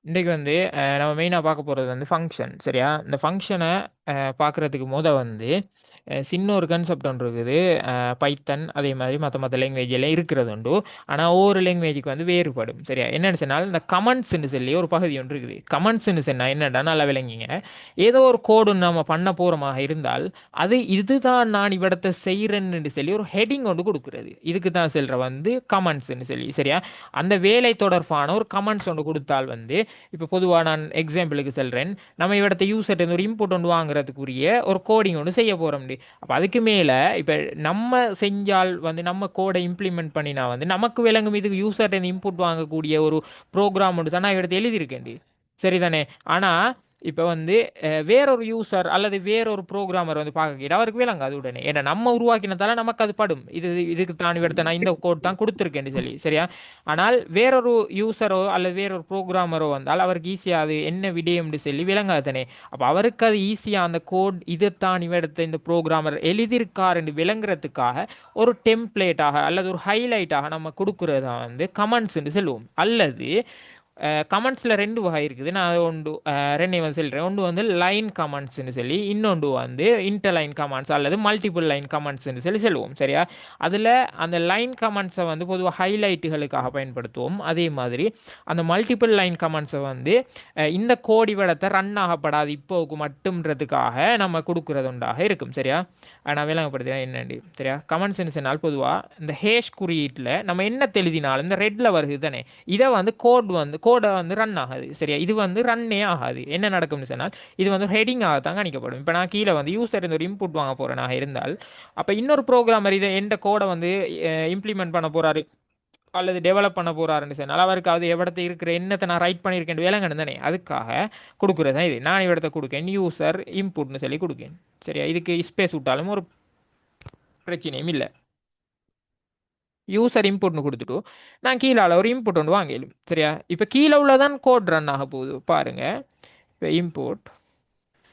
இன்றைக்கு வந்து நம்ம மெயினாக பார்க்க போகிறது வந்து ஃபங்க்ஷன் சரியா. இந்த ஃபங்க்ஷனை பார்க்குறதுக்கு வந்து சின்ன ஒரு கன்செப்ட் ஒன்று இருக்குது. பைத்தன் அதே மாதிரி மற்ற லாங்குவேஜ் எல்லாம் இருக்கிறது உண்டு. ஆனால் ஒவ்வொரு லாங்குவேஜுக்கு வந்து வேறுபடும் சரியா. என்னென்னு சொன்னால் இந்த கமெண்ட்ஸ்ன்னு சொல்லி ஒரு பகுதி ஒன்று இருக்குது. கமெண்ட்ஸ்ன்னு சொன்னால் என்னடா நல்லா விளங்கிங்க. ஏதோ ஒரு கோடு நம்ம பண்ண போகிறோமாக இருந்தால் அது இதுதான் நான் இவ்விடத்தை செய்கிறேன்னு சொல்லி ஒரு ஹெட்டிங் ஒன்று கொடுக்குறது. இதுக்கு தான் செல்ற வந்து கமெண்ட்ஸ்ன்னு சொல்லி சரியா. அந்த வேலை தொடர்பான ஒரு கமெண்ட்ஸ் ஒன்று கொடுத்தால் வந்து இப்போ பொதுவாக நான் எக்ஸாம்பிளுக்கு சொல்கிறேன். நம்ம இவிடத்தை யூசர்ட்ட ஒரு இன்புட் ஒன்று வாங்குறதுக்குரிய ஒரு கோடிங் ஒன்று செய்ய போகிறோம். அப்போ அதுக்கு மேலே இப்போ நம்ம செஞ்சால் வந்து நம்ம கோடை இம்ப்ளிமெண்ட் பண்ணினா வந்து நமக்கு விளங்கும். இதுக்கு யூசர்ட்ட இன்புட் வாங்கக்கூடிய ஒரு ப்ரோக்ராம் ஒன்று தான் நான் இவிடத்தை எழுதியிருக்கேன் சரிதானே. ஆனால் இப்போ வந்து வேறொரு யூசர் அல்லது வேறொரு ப்ரோக்ராமர் வந்து பார்க்க அவருக்கு விளங்காது உடனே. ஏன்னா நம்ம உருவாக்கினதால நமக்கு அது படும். இதுக்கு தான் எடுத்த நான் இந்த கோட் தான் கொடுத்துருக்கேன்னு சொல்லி சரியா. ஆனால் வேறொரு யூசரோ அல்லது வேறொரு ப்ரோக்ராமரோ வந்தால் அவருக்கு ஈஸியாக அது என்ன விடயம்னு சொல்லி விளங்காது தானே. அப்போ அவருக்கு அது ஈஸியாக அந்த கோட் இதைத்தான் இவடுத்த இந்த ப்ரோக்ராமர் எழுதியிருக்கார் என்று விளங்குறதுக்காக ஒரு டெம்ப்ளேட்டாக அல்லது ஒரு ஹைலைட்டாக நம்ம கொடுக்குறத வந்து கமெண்ட்ஸ்ன்னு சொல்லுவோம். அல்லது கமெண்ட்ஸில் ரெண்டு வகை இருக்குது. நான் அது ஒன்று ரெண்டையும் வந்து சொல்கிறேன். ஒன்று வந்து லைன் கமெண்ட்ஸ்னு சொல்லி, இன்னொன்று வந்து இன்டர்லைன் கமெண்ட்ஸ் அல்லது மல்டிபிள் லைன் கமெண்ட்ஸ்னு சொல்லி சொல்லுவோம் சரியா. அதில் அந்த லைன் கமெண்ட்ஸை வந்து பொதுவாக ஹைலைட்டுகளுக்காக பயன்படுத்துவோம். அதே மாதிரி அந்த மல்டிபிள் லைன் கமெண்ட்ஸை வந்து இந்த கோடி வடத்தை ரன் ஆகப்படாது இப்போவுக்கு மட்டும்ன்றதுக்காக நம்ம கொடுக்குறது உண்டாக இருக்கும் சரியா. நான் விளங்கப்படுத்துகிறேன் என்னண்டு சரியா. கமெண்ட்ஸ்னு சொன்னால் பொதுவாக இந்த ஹேஷ் குறியீட்டில் நம்ம என்ன தெளிதினாலும் இந்த ரெட்டில் வருது தானே. இதை வந்து கோடை வந்து ரன் ஆகாது சரியா. இது வந்து ரன்னே ஆகாது. என்ன நடக்கும்னு சொன்னால் இது வந்து ஹெடிங்காக தான் கணிக்கப்படும். இப்போ நான் கீழே வந்து யூசர் இந்த ஒரு இன்புட் வாங்க போகிறேனாக இருந்தால் அப்போ இன்னொரு ப்ரோக்ராமர் இதை எந்த கோடை வந்து இம்ப்ளிமெண்ட் பண்ண போகிறாரு அல்லது டெவலப் பண்ண போறாருன்னு சொன்னால் அவருக்கு அது எவ்வளத்து இருக்கிற என்னத்தை நான் ரைட் பண்ணியிருக்கேன் வேலைங்கன்னு தானே. அதுக்காக கொடுக்குறது தான் இது. நான் இவ்வளத்தை கொடுக்கேன் யூசர் இன்புட்னு சொல்லி கொடுக்கேன் சரியா. இதுக்கு ஸ்பேஸ் விட்டாலும் ஒரு பிரச்சனையும் இல்லை. யூசர் இன்புட்னு கொடுத்துட்டு நான் கீழே ஒரு இன்புட் ஒன்று வாங்கிடும் சரியா. இப்போ கீழே உள்ளதான் கோட் ரன் ஆக போகுது பாருங்க. இப்போ இன்புட்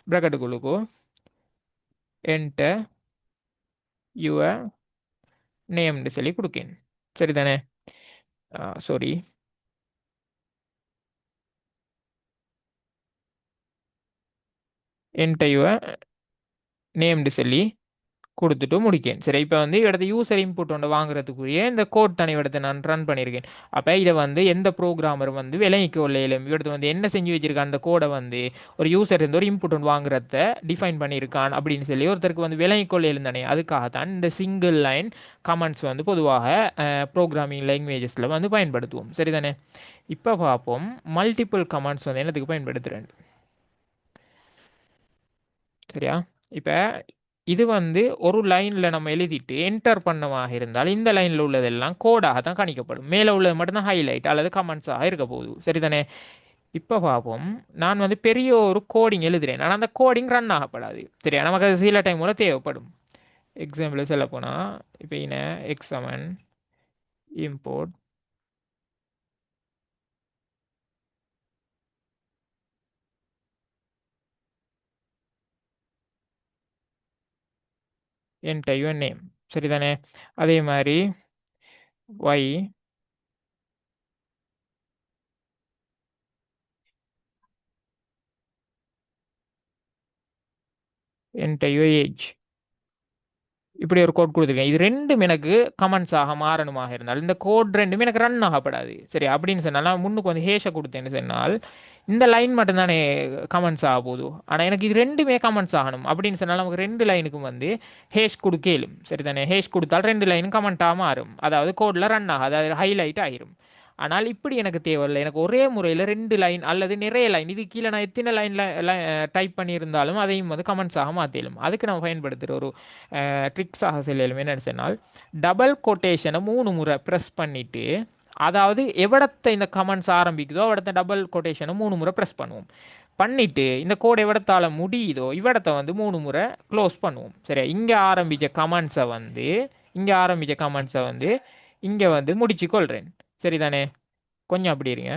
ப்ராக்கெட்டுக்குள்ளுக்கு என்டர் யுவர் நேம்னு சொல்லி கொடுக்கேன் சரிதானே. சாரி, என்டர் யுவர் நேம்னு சொல்லி கொடுத்துட்டு முடிக்கேன் சரி. இப்போ வந்து இடத்த யூசர் இன்புட் ஒன்று வாங்குறதுக்குரிய இந்த கோட் தனி இடத்தை நான் ரன் பண்ணியிருக்கேன். அப்போ இதை வந்து எந்த ப்ரோக்ராமர் வந்து விளங்கிக்கோ இல்லை இடத்த வந்து என்ன செஞ்சு வச்சிருக்கான் அந்த கோடை வந்து ஒரு யூசர் இருந்து ஒரு இன்புட் ஒன்று வாங்குறத டிஃபைன் பண்ணியிருக்கான் அப்படின்னு சொல்லி ஒருத்தருக்கு வந்து விளங்கிக்கொள்ள தானே. அதுக்காகத்தான் இந்த சிங்கிள் லைன் கமெண்ட்ஸ் வந்து பொதுவாக ப்ரோக்ராமிங் லாங்குவேஜஸில் வந்து பயன்படுத்துவோம் சரிதானே. இப்போ பார்ப்போம் மல்டிபிள் கமெண்ட்ஸ் வந்து என்னத்துக்கு பயன்படுத்துகிறேன் சரியா. இப்போ இது வந்து ஒரு லைனில் நம்ம எழுதிட்டு என்டர் பண்ணமாக இருந்தால் இந்த லைனில் உள்ளதெல்லாம் கோடாக தான் கணிக்கப்படும். மேலே உள்ளது மட்டும்தான் ஹைலைட் அல்லது கமெண்ட்ஸாக இருக்க போகுது சரிதானே. இப்போ பார்ப்போம். நான் வந்து பெரிய ஒரு கோடிங் எழுதுறேன் ஆனால் அந்த கோடிங் ரன் ஆகப்படாது சரியா. நமக்கு அது சில டைம் கூட தேவைப்படும். எக்ஸாம்பிள் சொல்ல போனால் இப்போ எக்ஸாமன் இம்போர்ட் என்டர் யுவர் நேம் சரிதானே. அதே மாதிரி ஒய் என்டர் யுவர் ஏஜ் இப்படி ஒரு கோட் கொடுத்துருக்கேன். இது ரெண்டும் எனக்கு கமெண்ட்ஸாக மாறணுமாக இருந்தால் இந்த கோட் ரெண்டுமே எனக்கு ரன் ஆகப்படாது சரி. அப்படின்னு சொன்னால் நான் முன்னுக்கு வந்து ஹேஷை கொடுத்தேன்னு சொன்னால் இந்த லைன் மட்டும்தானே கமெண்ட்ஸ் ஆக போகுது. ஆனால் எனக்கு இது ரெண்டுமே கமெண்ட்ஸ் ஆகணும் அப்படின்னு சொன்னால் நமக்கு ரெண்டு லைனுக்கும் வந்து ஹேஷ் கொடுக்கலும் சரி தானே. ஹேஷ் கொடுத்தால் ரெண்டு லைனும் கமெண்ட்டாக மாறும். அதாவது கோடில் ரன் ஆகும் அதாவது ஹைலைட் ஆகிரும். ஆனால் இப்படி எனக்கு தேவையில்லை. எனக்கு ஒரே முறையில் ரெண்டு லைன் அல்லது நிறைய லைன் இது கீழே நான் எத்தனை லைனில் டைப் பண்ணியிருந்தாலும் அதையும் வந்து கமெண்ட்ஸாக மாற்றிடும். அதுக்கு நம்ம பயன்படுத்துகிற ஒரு ட்ரிக்ஸாக செல்லும் என்னன்னு சொன்னால் டபுள் கொட்டேஷனை 3 முறை ப்ரெஸ் பண்ணிவிட்டு அதாவது எவ்வளத்தை இந்த கமெண்ட்ஸ் ஆரம்பிக்குதோ அவ்வளோத்த டபுள் கொட்டேஷனை 3 முறை ப்ரெஸ் பண்ணுவோம். பண்ணிவிட்டு இந்த கோட் எவ்வளத்தால் முடியுதோ இவ்வளத்தை வந்து 3 முறை க்ளோஸ் பண்ணுவோம் சரியா. இங்கே ஆரம்பித்த கமெண்ட்ஸை வந்து இங்கே வந்து முடிச்சு கொள்கிறேன் சரிதானே. கொஞ்சம் அப்படி இருங்க.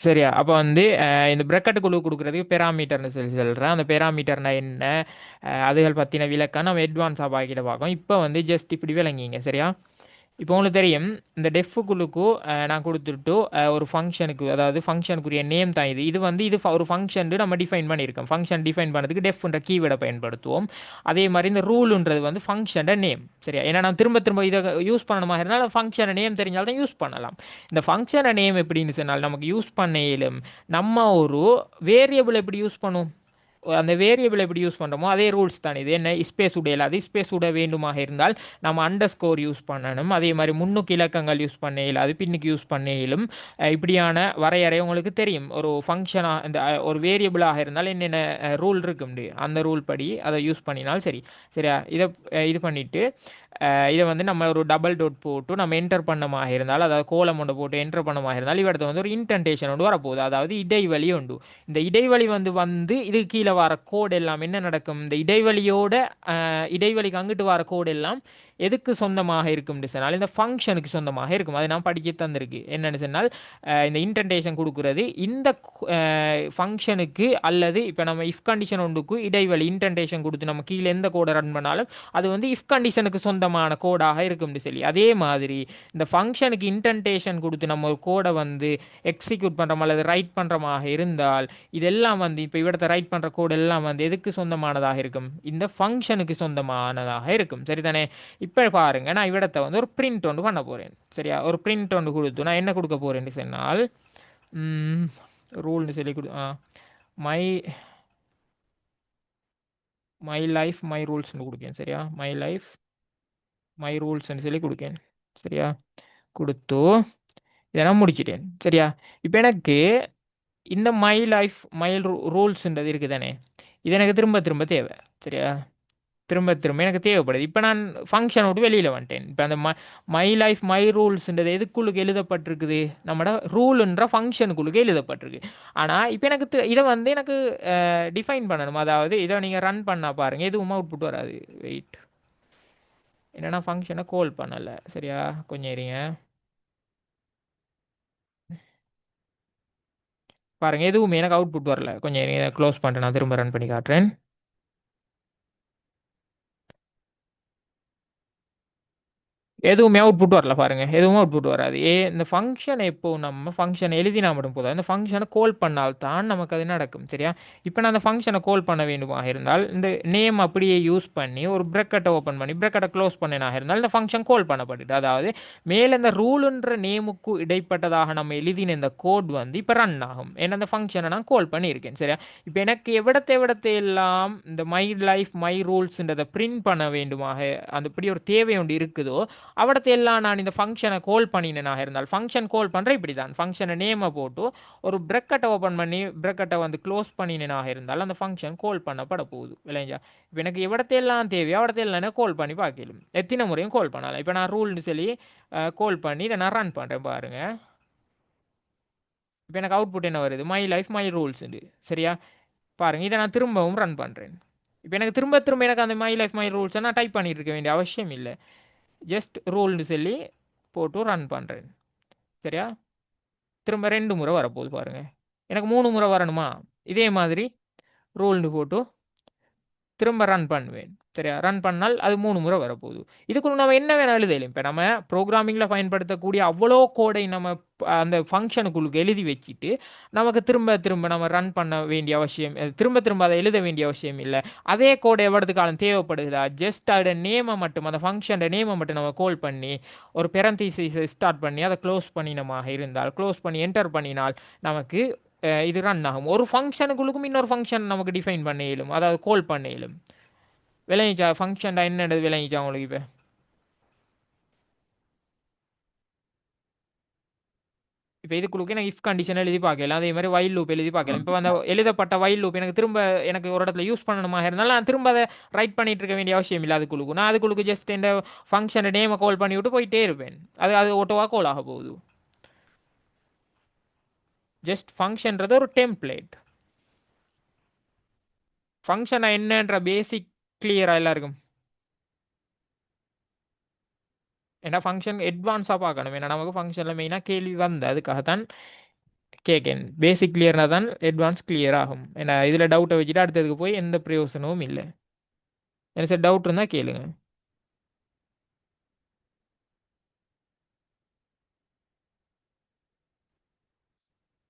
சரியா? அப்போ வந்து இந்த பிரக்கெட்டுக்குழு கொடுக்குறதுக்கு பெராமீட்டர்னு சொல்லி சொல்கிறேன். அந்த பெராமீட்டர்னா என்ன, அதுகள் பற்றின விளக்கம் நம்ம அட்வான்ஸாக பாக்கிட்ட பார்க்கோம். இப்போ வந்து ஜஸ்ட் இப்படி விளங்கிங்க. சரியா? இப்போ உங்களுக்கு தெரியும், இந்த டெஃப்க்குழுக்கு நான் கொடுத்துட்டு ஒரு ஃபங்க்ஷனுக்கு, அதாவது ஃபங்க்ஷனுக்குரிய நேம் தான் இது. இது வந்து இது ஒரு ஃபங்க்ஷன் நம்ம டிஃபைன் பண்ணியிருக்கோம். ஃபங்க்ஷன் டிஃபைன் பண்ணதுக்கு டெஃப்ன்ற கீவேர்டை பயன்படுத்துவோம். அதே மாதிரி இந்த ரூல்ன்றது வந்து ஃபங்க்ஷனோட நேம். சரியா? ஏன்னா நான் திரும்ப திரும்ப இதை யூஸ் பண்ணணுமா இருந்தால் ஃபங்க்ஷனை நேம் தெரிஞ்சால்தான் யூஸ் பண்ணலாம். இந்த ஃபங்க்ஷனை நேம் எப்படின்னு சொன்னால் நமக்கு யூஸ் பண்ண இயலும். நம்ம ஒரு வேரியபிள் எப்படி யூஸ் பண்ணுவோம், அந்த வேரியபிள் எப்படி யூஸ் பண்ணுறோமோ அதே ரூல்ஸ் தான் இது. என்ன, ஸ்பேஸ் உடையல, அது ஸ்பேஸ் உட வேண்டுமாக இருந்தால் நம்ம அண்டர் ஸ்கோர் யூஸ் பண்ணணும். அதே மாதிரி முன்னுக்கு இலக்கங்கள் யூஸ் பண்ண இயலாது, பின்னுக்கு யூஸ் பண்ண இயலும். இப்படியான வரையறை உங்களுக்கு தெரியும். ஒரு ஃபங்க்ஷனாக இந்த ஒரு வேரியபிளாக இருந்தால் என்னென்ன ரூல் இருக்கும், அந்த ரூல் படி அதை யூஸ் பண்ணினால் சரி. சரியா? இதை இது பண்ணிவிட்டு இதை வந்து நம்ம ஒரு டபுள் டோட் போட்டு நம்ம என்டர் பண்ணமாக இருந்தால், அதாவது கோலம் ஒன்று போட்டு என்டர் பண்ணமாக இருந்தால் இவரது வந்து ஒரு இன்டென்டேஷன் ஒன்று வரப்போகுது, அதாவது இடைவெளி உண்டு. இந்த இடைவெளி வந்து இது கீழே வர கோடு எல்லாம் என்ன நடக்கும், இந்த இடைவெளியோட இடைவெளிக்கு அங்கிட்டு வர கோடு எல்லாம் எதுக்கு சொந்தமாக இருக்கும்னு சொன்னால் இந்த ஃபங்க்ஷனுக்கு சொந்தமாக இருக்கும். அது நான் படிக்க தந்திருக்கு. என்னன்னு சொன்னால் இந்த இன்டென்டேஷன் கொடுக்குறது இந்த ஃபங்க்ஷனுக்கு, அல்லது இப்போ நம்ம இஃப் கண்டிஷன் ஒன்றுக்கு இடைவெளி இன்டென்டேஷன் கொடுத்து நம்ம கீழே எந்த கோடை ரன் பண்ணாலும் அது வந்து இஃப் கண்டிஷனுக்கு சொந்தமான கோடாக இருக்கும்னு சொல்லி, அதே மாதிரி இந்த ஃபங்க்ஷனுக்கு இன்டென்டேஷன் கொடுத்து நம்ம ஒரு கோடை வந்து எக்ஸிக்யூட் பண்ணுறோம் அல்லது ரைட் பண்ணுறமாக இருந்தால் இதெல்லாம் வந்து இப்போ இவிடத்தை ரைட் பண்ணுற கோடு எல்லாம் வந்து எதுக்கு சொந்தமானதாக இருக்கும், இந்த ஃபங்க்ஷனுக்கு சொந்தமானதாக இருக்கும். சரிதானே? இப்போ பாருங்க, நான் இவிடத்தை வந்து ஒரு பிரிண்ட் ஒன்று பண்ண போகிறேன். சரியா? ஒரு பிரிண்ட் ஒன்று கொடுத்து நான் என்ன கொடுக்க போகிறேன்னு சொன்னால் ரூல்னு சொல்லி மை மை லைஃப் மை ரூல்ஸ்னு கொடுக்கேன். சரியா? மை லைஃப் மை ரூல்ஸ்னு சொல்லி கொடுக்கேன். சரியா? கொடுத்து இதை நான் முடிச்சிட்டேன். சரியா? இப்போ எனக்கு இந்த மை லைஃப் மை ரூல்ஸ்ன்றது இருக்குது தானே, இது எனக்கு திரும்ப திரும்ப தேவை. சரியா? திரும்ப திரும்ப எனக்கு தேவைப்படுது. இப்போ நான் ஃபங்க்ஷன் விட்டு வெளியில் வந்துட்டேன். இப்போ அந்த மை லைஃப் மை ரூல்ஸ்ன்றது எதுக்குள்ளுக்கு எழுதப்பட்டிருக்குது, நம்மட ரூலுன்ற ஃபங்க்ஷனுக்குள்ளுக்கு எழுதப்பட்டிருக்கு. ஆனால் இப்போ எனக்கு இதை வந்து எனக்கு டிஃபைன் பண்ணணும். அதாவது இதை நீங்கள் ரன் பண்ணால் பாருங்கள், எதுவும் அவுட்புட் வராது. வெயிட், என்னென்னா ஃபங்க்ஷனை கால் பண்ணலை. சரியா? கொஞ்சம் இருங்க. பாருங்கள், எதுவுமே எனக்கு அவுட்புட் வரல. கொஞ்சம் இருங்க, க்ளோஸ் பண்ணிட்டு நான் திரும்ப ரன் பண்ணி காட்டுறேன். எதுவுமே அவுட்புட் வரல. பாருங்க, எதுவும் அவுட்புட் வராது. இந்த ஃபங்க்ஷன் எப்போ நம்ம ஃபங்க்ஷன் எழுதினா மட்டும் போதும், இந்த ஃபங்க்ஷனை கால் பண்ணால் தான் நமக்கு அது நடக்கும். சரியா? இப்போ நான் அந்த ஃபங்க்ஷனை கால் பண்ண வேண்டுமாக இருந்தால் இந்த நேம் அப்படியே யூஸ் பண்ணி ஒரு பிரக்கெட்டை ஓப்பன் பண்ணி பிரக்கெட்டை க்ளோஸ் பண்ணினாக இருந்தால் இந்த ஃபங்க்ஷன் கால் பண்ணப்பட்டுது. அதாவது மேலே இந்த ரூலுன்ற நேமுக்கு இடைப்பட்டதாக நம்ம எழுதின இந்த கோட் வந்து இப்போ ரன் ஆகும். ஏன்னா அந்த ஃபங்க்ஷனை நான் கால் பண்ணியிருக்கேன். சரியா? இப்போ எனக்கு எவிடத்தை எல்லாம் இந்த மை லைஃப் மை ரூல்ஸ்ன்றதை பிரிண்ட் பண்ண வேண்டுமாக அந்த இப்படி ஒரு தேவை ஒன்று இருக்குதோ அவடத்தை எல்லாம் நான் இந்த ஃபங்க்ஷனை கால் பண்ணினேனாக இருந்தால், ஃபங்க்ஷன் கால் பண்ணுற இப்படி தான், ஃபங்க்ஷனை நேமை போட்டு ஒரு பிரக்கெட்டை ஓப்பன் பண்ணி பிரக்கெட்டை வந்து க்ளோஸ் பண்ணினேனாக இருந்தால் அந்த ஃபங்க்ஷன் கால் பண்ணப்பட போகுது. இல்லைங்களா? இப்போ எனக்கு எவ்வளத்தை எல்லாம் தேவையோ அவடத்தை எல்லாம் கால் பண்ணி பார்க்கலாம். எத்தனை முறையும் கால் பண்ணலாம். இப்போ நான் ரூல்னு சொல்லி கால் பண்ணி இதை நான் ரன் பண்ணுறேன். பாருங்க, இப்போ எனக்கு அவுட்புட் என்ன வருது, மை லைஃப் மை ரூல்ஸ். சரியா? பாருங்க, இதை நான் திரும்பவும் ரன் பண்ணுறேன். இப்போ எனக்கு திரும்ப திரும்ப எனக்கு அந்த மை லைஃப் மை ரூல்ஸை நான் டைப் பண்ணிட்டு இருக்க வேண்டிய அவசியம் இல்லை. ஜஸ்ட் ரூல்னு சொல்லி போட்டு ரன் பண்ணுறேன். சரியா? திரும்ப 2 முறை வரப்போகுது. பாருங்கள், எனக்கு 3 முறை வரணுமா, இதே மாதிரி ரூல்னு போட்டு திரும்ப ரன் பண்ணுவேன். சரியா? ரன் பண்ணால் அது 3 முறை வரப்போகுது. இதுக்கு நம்ம என்ன வேணாலும் எழுதலாம். இப்போ நம்ம ப்ரோக்ராமிங்கில் பயன்படுத்தக்கூடிய அவ்வளோ கோடை நம்ம அந்த ஃபங்க்ஷனுக்குள்ளுக்கு எழுதி வச்சுட்டு நமக்கு திரும்ப திரும்ப நம்ம ரன் பண்ண வேண்டிய அவசியம், திரும்ப திரும்ப அதை எழுத வேண்டிய அவசியம் இல்லை. அதே கோடை எவ்வளவு காலம் தேவைப்படுதா, ஜஸ்ட் அதோட நேமை மட்டும், அந்த ஃபங்க்ஷனோட நேமை மட்டும் நம்ம கால் பண்ணி ஒரு பெரந்தீசிஸை ஸ்டார்ட் பண்ணி அதை க்ளோஸ் பண்ணினமாக இருந்தால், க்ளோஸ் பண்ணி என்டர் பண்ணினால் நமக்கு இது ரன் ஆகும். ஒரு ஃபங்க்ஷனுக்குள்ளுக்கும் இன்னொரு ஃபங்க்ஷன் நமக்கு டிஃபைன் பண்ண இயலும், அதாவது கால் பண்ண இயலும். விளங்கிச்சா? ஃபங்க்ஷன்டா என்னது விளங்கிச்சா உங்களுக்கு? இப்போ இதுக்குள்ளுக்கு எனக்கு இஃப் கண்டிஷன் எழுதி பார்க்கலாம், அதே மாதிரி வைல் லூப் எழுதி பார்க்கலாம். இப்போ அந்த எழுதப்பட்ட வைல் லூப் எனக்கு திரும்ப எனக்கு ஒரு இடத்துல யூஸ் பண்ணணுமா இருந்தாலும் நான் திரும்ப அதை ரைட் பண்ணிட்டு இருக்க வேண்டிய அவசியம் இல்லை. அதுக்குள்ளுக்கு நான் அதுக்குள்ளுக்கு ஜஸ்ட் இந்த ஃபங்க்ஷனை நேமை கால் பண்ணி விட்டு போயிட்டே இருப்பேன். அது அது ஓட்டோவாக கால் ஆக போகுது. ஜஸ்ட் ஃபங்க்ஷன்றது ஒரு டெம்ப்ளேட். ஃபங்க்ஷனை என்னன்ற பேசிக் கிளியராக எல்லாருக்கும்? ஏன்னா ஃபங்க்ஷன் அட்வான்ஸாக பார்க்கணும். ஏன்னா நமக்கு ஃபங்க்ஷனில் மெயினாக கேள்வி வந்து அதுக்காகத்தான் கேட்கேன். பேசிக் கிளியர்னா தான் அட்வான்ஸ் கிளியர் ஆகும். ஏன்னா இதில் டவுட்டை வச்சுட்டு அடுத்ததுக்கு போய் எந்த பிரயோசனமும் இல்லை. எனக்கு சார் டவுட் இருந்தால் கேளுங்க.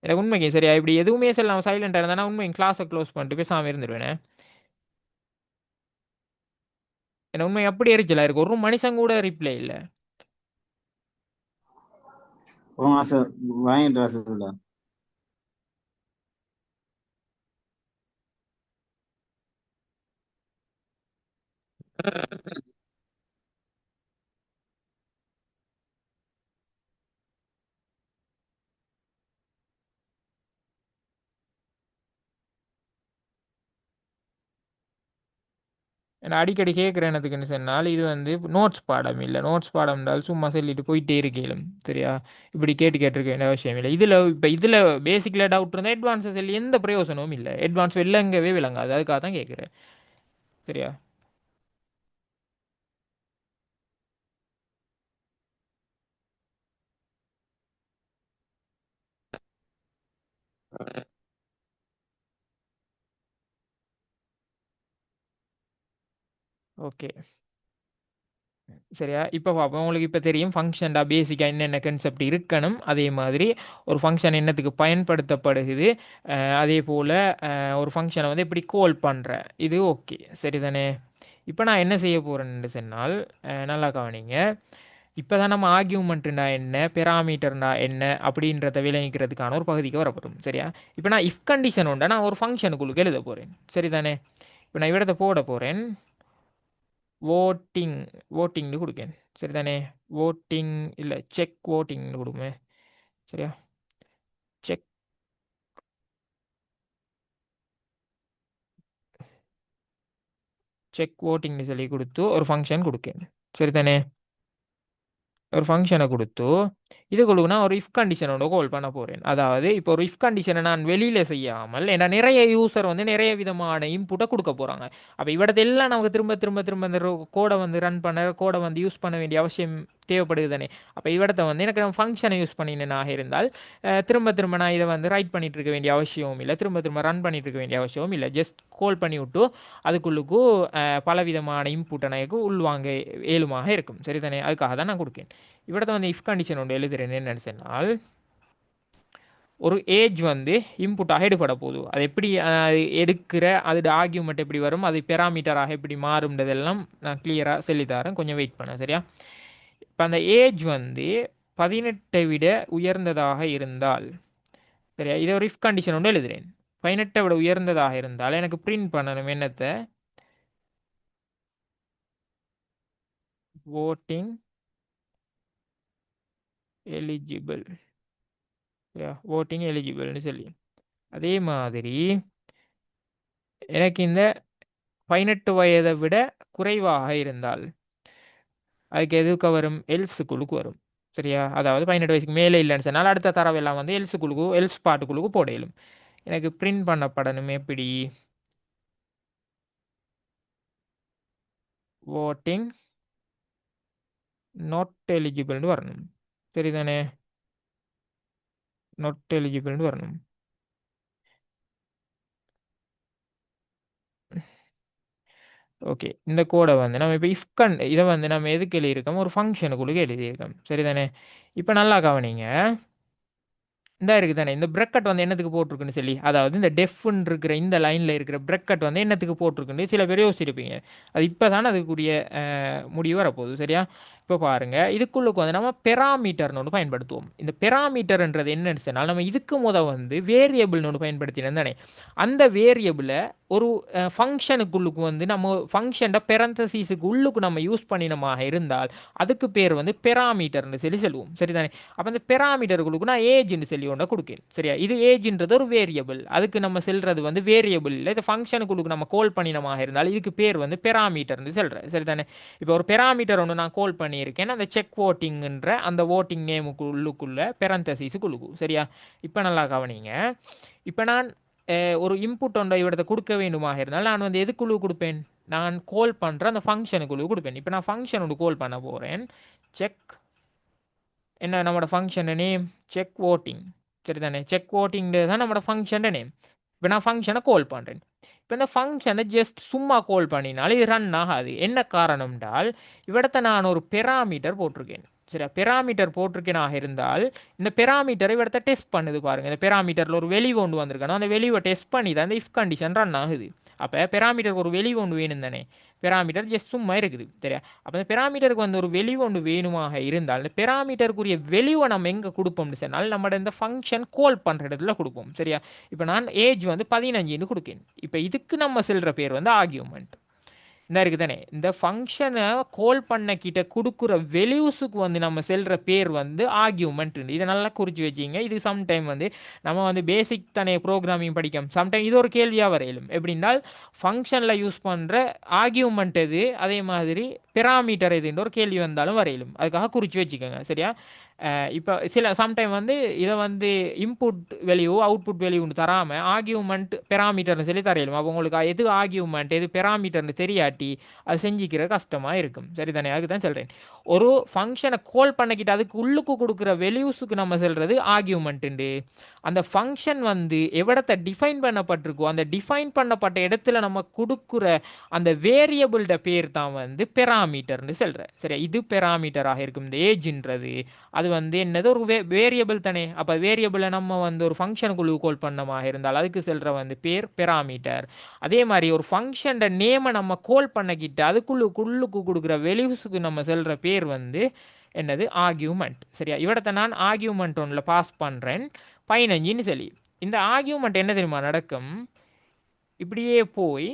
எனக்கு உண்மைக்கு சரியா இப்படி எதுவுமே சொல்லாம சைலண்டாக இருந்தா நான் உண்மை கிளாஸை க்ளோஸ் பண்ணிட்டு பேசாமல் இருந்துருவேனே. என்ன உண்மை அப்படி எரிச்சலா இருக்கு. ஒரு மனுஷன் கூட ரிப்ளை இல்லை. போங்க சார், வாங்கிட்டு வா சார். நான் அடிக்கடி கேட்குறேன் என்னதுக்குன்னு சொன்னால் இது வந்து நோட்ஸ் பாடம் இல்லை. நோட்ஸ் பாடம் என்றால் சும்மா சொல்லிட்டு போயிட்டே இருக்கலும் சரியா. இப்படி கேட்டு கேட்டிருக்க வேண்டிய அவசியம் இல்லை. இதில் இப்போ இதில் பேசிக்கில் டவுட் இருந்தால் அட்வான்ஸை சொல்லி எந்த பிரயோசனமும் இல்லை. அட்வான்ஸ் விளங்கவே விளங்காது. அதுக்காக தான் கேட்குறேன் சரியா. ஓகே சரியா. இப்போ பார்ப்போம். உங்களுக்கு இப்போ தெரியும் ஃபங்க்ஷன்டா பேசிக்காக என்னென்ன கன்செப்ட் இருக்கணும். அதே மாதிரி ஒரு ஃபங்க்ஷன் என்னத்துக்கு பயன்படுத்தப்படுகிறது. அதே போல் ஒரு ஃபங்க்ஷனை வந்து எப்படி கோல் பண்ணுற இது ஓகே சரிதானே. இப்போ நான் என்ன செய்ய போகிறேன்னு சொன்னால் நல்லா கவனிங்க. இப்போ தான் நம்ம ஆர்கியூமெண்ட்டுனா என்ன பெராமீட்டர்னா என்ன அப்படின்றத விளங்கிக்கிறதுக்கான ஒரு பகுதிக்கு வரப்படும் சரியா. இப்போ நான் இஃப் கண்டிஷன் உண்டா நான் ஒரு ஃபங்க்ஷனுக்குள்ளுக்கு எழுத போகிறேன் சரிதானே. இப்போ நான் இவிடத்தை போட போகிறேன். ஓட்டிங் ஓட்டிங்னு கொடுக்கேன் சரிதானே. ஓட்டிங் இல்லை செக் ஓட்டிங்னு கொடுங்க சரியா. செக் செக் ஓட்டிங்னு சொல்லி கொடுத்து ஒரு ஃபங்க்ஷன் கொடுக்கேன் சரிதானே. ஒரு ஃபங்க்ஷனை கொடுத்து இதுக்குள்ளுக்கு நான் ஒரு இஃப் கண்டிஷனோட கால் பண்ண போகிறேன். அதாவது இப்போ ஒரு இஃப் கண்டிஷனை நான் வெளியில் செய்யாமல் ஏன்னா நிறைய யூசர் வந்து நிறைய விதமான இன்புட்டை கொடுக்க போகிறாங்க. அப்போ இவிடத்தை எல்லாம் நமக்கு திரும்ப திரும்ப திரும்ப இந்த கோடை வந்து ரன் பண்ண கோடை வந்து யூஸ் பண்ண வேண்டிய அவசியம் தேவைப்படுது தானே. அப்போ இவிடத்தை வந்து எனக்கு நம்ம ஃபங்க்ஷனை யூஸ் பண்ணினாக இருந்தால் திரும்ப திரும்ப நான் இதை வந்து ரைட் பண்ணிட்டு இருக்க வேண்டிய அவசியமும் இல்லை. திரும்ப திரும்ப ரன் பண்ணிட்டு இருக்க வேண்டிய அவசியமும் இல்லை. ஜஸ்ட் கால் பண்ணி விட்டு அதுக்குள்ளுக்கு பலவிதமான இன்புட்டை எனக்கு உள்வாங்க ஏழுமாக இருக்கும் சரிதானே. அதுக்காக தான் நான் கொடுக்கேன். இவிடத்தை வந்து இஃப் கண்டிஷன் ஒன்று எழுதுறேன் என்னன்னு சொன்னால் ஒரு ஏஜ் வந்து இன்புட்டாக எடுபட போகுது. அது எப்படி எடுக்கிற அதோட ஆர்கியூமெண்ட் எப்படி வரும் அது பெராமீட்டராக எப்படி மாறும்ன்றதெல்லாம் நான் கிளியராக சொல்லித்தரேன். கொஞ்சம் வெயிட் பண்ண சரியா. இப்போ அந்த ஏஜ் வந்து 18 விட உயர்ந்ததாக இருந்தால் சரியா. இதை ஒரு இஃப் கண்டிஷன் ஒன்று எழுதுறேன். 18 விட உயர்ந்ததாக இருந்தால் எனக்கு பிரிண்ட் பண்ணணும் என்னத்தை voting eligible சரியா. voting எலிஜிபிள்னு சொல்லி அதே மாதிரி எனக்கு இந்த 18 வயதை விட குறைவாக இருந்தால் அதுக்கு எதுக்கு வரும் எல்ஸுக்குழுக்கு வரும் சரியா. அதாவது 18 வயசுக்கு மேலே இல்லைன்னு சொன்னால் அடுத்த தரவெல்லாம் வந்து எல்ஸுக்குழுக்கு எல்ஸ் பாட்டுக்குழுக்கு போடையிலும் எனக்கு பிரிண்ட் பண்ணப்படணும் எப்படி voting not எலிஜிபிள்னு வரணும் சரிதானே. not எலிஜிபிள்னு வரணும். ஓகே இந்த கோடை வந்து நம்ம இப்போ இஃப்கன் இதை வந்து நம்ம எதுக்கு எழுதியிருக்கோம் ஒரு ஃபங்க்ஷனுக்குள்ளே எழுதியிருக்கோம் சரிதானே. இப்போ நல்லா கவனிங்க. இந்த இருக்குது தானே இந்த பிரக்கெட் வந்து என்னத்துக்கு போட்டிருக்குன்னு சொல்லி அதாவது இந்த டெஃப்னு இருக்கிற இந்த லைனில் இருக்கிற பிரக்கெட் வந்து என்னத்துக்கு போட்டிருக்குன்னு சில பேர் யோசிச்சிருப்பீங்க. அது இப்போ தானே அதுக்குரிய முடிவு வரப்போகுது சரியா. இப்போ பாருங்க இதுக்குள்ளுக்கு வந்து நம்ம பெராமீட்டர்னு ஒன்று பயன்படுத்துவோம். இந்த பெராமீட்டர்ன்றது என்னன்னு சொன்னால் நம்ம இதுக்கு வந்து வேரியபிள்னு ஒன்று பயன்படுத்தினோம் தானே. அந்த வேரியபிளை ஒரு ஃபங்க்ஷனுக்குள்ளுக்கு வந்து நம்ம ஃபங்க்ஷன்ட பெரந்தசிஸுக்கு உள்ளுக்கு நம்ம யூஸ் பண்ணினமாக இருந்தால் அதுக்கு பேர் வந்து பெராமீட்டர்னு சொல்லி சொல்லுவோம் சரிதானே. அப்போ அந்த பெராமீட்டர்களுக்கு நான் ஏஜ்னு சொல்லி ஒன்று கொடுக்கேன் சரியா. இது ஏஜ்ன்றது ஒரு வேரியபிள் அதுக்கு நம்ம செல்றது வந்து வேரியபிள் இல்லை. இது ஃபங்க்ஷனுக்குள்ளுக்கு நம்ம கால் பண்ணினமாக இருந்தால் இதுக்கு பேர் வந்து பெராமீட்டர்னு சொல்கிறேன் சரிதானே. இப்போ ஒரு பெராமீட்டர் ஒன்று நான் கால் பண்ணியிருக்கேன் அந்த செக் ஓட்டிங்ன்ற அந்த ஓட்டிங் நேமுக்கு உள்ளுக்குள்ள பெரந்தசிஸுக்குள்ளுக்கு சரியா. இப்போ நல்லா கவனிங்க. இப்போ நான் ஒரு இன்புட் ஒன்றை இவிடத்தை கொடுக்க வேண்டுமாக இருந்தால் நான் வந்து எதுக்குழு கொடுப்பேன் நான் கால் பண்ணுற அந்த ஃபங்க்ஷனுக்குழு கொடுப்பேன். இப்போ நான் ஃபங்க்ஷன் ஒன்று கால் பண்ண போகிறேன். செக் என்ன நம்மளோட ஃபங்க்ஷன் நேம் செக் ஓட்டிங் சரிதானே? செக் ஓட்டிங் தான் நம்மளோட ஃபங்க்ஷன் நேம். இப்போ நான் ஃபங்க்ஷனை கால் பண்ணுறேன். இப்போ இந்த ஃபங்க்ஷனை ஜஸ்ட் சும்மா கால் பண்ணினாலும் இது ரன் ஆகாது. என்ன காரணம் என்றால் இவிடத்தை நான் ஒரு பெராமீட்டர் போட்டிருக்கேன். சரியா? பெராமீட்டர் போட்டிருக்கேனாக இருந்தால் இந்த பெராமீட்டரை இவிடத்தை டெஸ்ட் பண்ணுது பாருங்க. இந்த பெராமீட்டரில் ஒரு வெளிவு ஒன்று வந்திருக்கணும். அந்த வெளிவை டெஸ்ட் பண்ணி தான் இந்த இஃப் கண்டிஷன் ரன் ஆகுது. அப்போ பெராமீட்டருக்கு ஒரு வெளிவு ஒன்று வேணும் தானே? பெராமீட்டர் ஜஸ்ட் சும்மா இருக்குது. சரியா? அப்போ இந்த பெராமீட்டருக்கு வந்து ஒரு வெளிவு ஒன்று வேணுமாக இருந்தால் இந்த பெராமீட்டருக்குரிய வெளிவை நம்ம எங்கே கொடுப்போம்னு சொன்னால் நம்மளோட இந்த ஃபங்க்ஷன் கால் பண்ணுற இடத்துல கொடுப்போம். சரியா? இப்போ நான் ஏஜ் வந்து 15ன்னு கொடுக்கேன். இப்போ இதுக்கு நம்ம செல்கிற பேர் வந்து ஆர்கியூமெண்ட். இந்த இருக்குது தானே? இந்த ஃபங்க்ஷனை கால் பண்ண கிட்ட கொடுக்குற வெல்யூஸுக்கு வந்து நம்ம செல்கிற பேர் வந்து ஆர்கியூமெண்ட். இதை நல்லா குறித்து வச்சிங்க. இது சம்டைம் வந்து நம்ம வந்து பேசிக் தானே ப்ரோக்ராமிங் படிக்கும். சம்டைம் இது ஒரு கேள்வியாக வரையிலும். எப்படின்னால் ஃபங்க்ஷனில் யூஸ் பண்ணுற ஆர்கியூமெண்ட் எது, அதே மாதிரி பெராமீட்டர் எதுன்ற ஒரு கேள்வி வந்தாலும் வரையிலும். அதுக்காக குறித்து வச்சுக்கோங்க. சரியா? இப்போ சில சம்டைம் வந்து இதை வந்து இன்புட் வேல்யூ அவுட்புட் வேல்யூன்னு தராமல் ஆர்கியூமெண்ட் பெராமீட்டர்னு சொல்லி தரையிலும். அப்போ உங்களுக்கு எது ஆர்கியூமெண்ட் எது பெராமீட்டர்னு தெரியாட்டி அது செஞ்சிக்கிற கஷ்டமாக இருக்கும். சரிதானே? அதுக்கு தான் சொல்கிறேன். ஒரு ஃபங்க்ஷனை கால் பண்ணிக்கிட்டு அதுக்கு உள்ளுக்கு கொடுக்குற வேல்யூஸுக்கு நம்ம சொல்கிறது ஆர்கியூமெண்ட்டு. அந்த ஃபங்க்ஷன் வந்து எவ்வளத்தை டிஃபைன் பண்ணப்பட்டிருக்கோ அந்த டிஃபைன் பண்ணப்பட்ட இடத்துல நம்ம கொடுக்குற அந்த வேரியபிள்ட பேர் தான் வந்து பெராமீட்டர்னு சொல்கிறேன். சரியா? இது பெராமீட்டராக இருக்கும். இந்த ஏஜ்ன்றது அது வந்து என்னது ஒரு வேரியபிள் தானே? அப்போ வேரியபிளை நம்ம வந்து ஒரு ஃபங்க்ஷனுக்குள்ளே கால் பண்ணமாக இருந்தால் அதுக்கு செல்கிற வந்து பேர் பெராமீட்டர். அதே மாதிரி ஒரு ஃபங்க்ஷன் நேமை நம்ம கால் பண்ணிக்கிட்டு அதுக்குள்ளுக்கு கொடுக்குற வேல்யூஸுக்கு நம்ம செல்கிற பேர் வந்து என்னது? ஆர்கியூமெண்ட். சரியா? இவிடத்தை நான் ஆர்கியூமெண்ட் ஒன்றில் பாஸ் பண்ணுறேன் 15ன்னு சொல்லி. இந்த ஆர்கியூமெண்ட் என்ன தெரியுமா நடக்கும்? இப்படியே போய்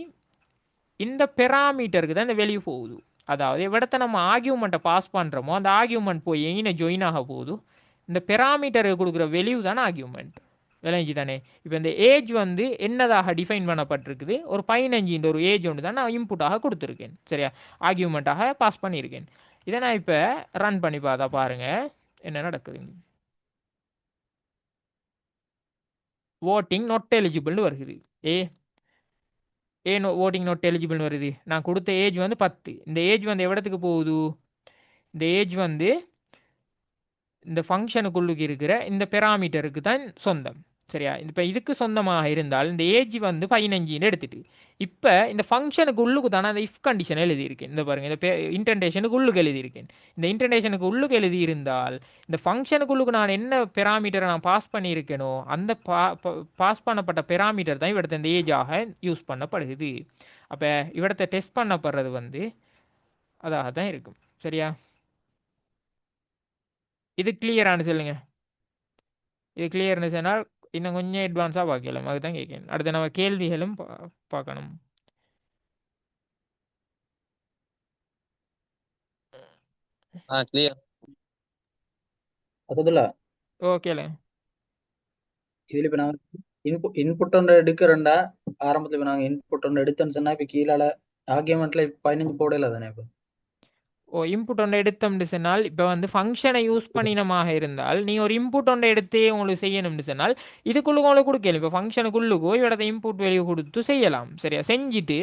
இந்த பெராமீட்டருக்கு தான் இந்த வேல்யூ போகுது. அதாவது இவிடத்தை நம்ம ஆர்கியூமெண்ட்டை பாஸ் பண்ணுறோமோ அந்த ஆர்கியூமெண்ட் போய் எங்கே ஜாயின் ஆக போகுது? இந்த பெராமீட்டருக்கு கொடுக்குற வேல்யூ தானே ஆர்கியூமெண்ட். விளங்கி தானே? இப்போ இந்த ஏஜ் வந்து என்னதாக டிஃபைன் பண்ணப்பட்டிருக்குது? ஒரு 15 ஒரு ஏஜ் ஒன்று தான் நான் இன்புட்டாக கொடுத்துருக்கேன். சரியா? ஆர்கியூமெண்ட்டாக பாஸ் பண்ணியிருக்கேன். இதை நான் இப்போ ரன் பண்ணி பார்த்தா பாருங்கள் என்ன நடக்குது. voting not eligible வருது. ஏ voting not eligible வருது. நான் கொடுத்த ஏஜ் வந்து 10. இந்த ஏஜ் வந்து எவ்வளத்துக்கு போகுது? இந்த ஏஜ் வந்து இந்த ஃபங்க்ஷனுக்குள்ளுக்கு இருக்கிற இந்த பெராமீட்டருக்கு தான் சொந்தம். சரியா? இப்போ இதுக்கு சொந்தமாக இருந்தால் இந்த ஏஜ் வந்து 15ன்னு எடுத்துட்டு இப்போ இந்த ஃபங்க்ஷனுக்கு உள்ளுக்கு தானே அந்த இஃப் கண்டிஷன் எழுதியிருக்கேன். இந்த பாருங்கள் இந்த இன்டென்டேஷனுக்கு உள்ளுக்கு எழுதியிருக்கேன். இந்த இன்டென்டேஷனுக்கு உள்ளுக்கு எழுதியிருந்தால் இந்த ஃபங்க்ஷனுக்குள்ளுக்கு நான் என்ன பெராமீட்டரை நான் பாஸ் பண்ணியிருக்கேனோ அந்த பாஸ் பண்ணப்பட்ட பெராமீட்டர் தான் இவிடத்தை இந்த ஏஜாக யூஸ் பண்ணப்படுது. அப்போ இவிடத்தை டெஸ்ட் பண்ணப்படுறது வந்து அதாக தான் இருக்கும். சரியா? இது கிளியரானு சொல்லுங்கள். இது கிளியர்னு சொன்னால் இன்னும் கொஞ்சம் அட்வான்ஸாக பார்க்கலாம். அதுதான் கேட்கணும். அடுத்து நம்ம கேள்விகளும் பார்க்கணும். கிளியர். அதுல ஓகேல இதுல இப்ப நாங்க இன்புட் ஒன்று எடுக்கிறோம்டா ஆரம்பத்துல இப்ப நாங்க இன்புட் ஒன்று எடுத்தோம்னு சொன்னா இப்ப கீழால ஆர்கியூமெண்ட்ல 15 போடல தானே? இப்ப இன்புட் ஒன்று எடுத்தோம்னு சொன்னால் இப்போ வந்து ஃபங்க்ஷனை யூஸ் பண்ணினமாக இருந்தால் நீங்கள் ஒரு இன்புட் ஒன்று எடுத்தே உங்களுக்கு செய்யணும்னு சொன்னால் இதுக்குள்ளே உங்களுக்கு கொடுக்கல. இப்போ ஃபங்க்ஷனுக்குள்ளுக்கோ இவடத்தை இன்புட் வேல்யூ கொடுத்து செய்யலாம். சரியா? செஞ்சுட்டு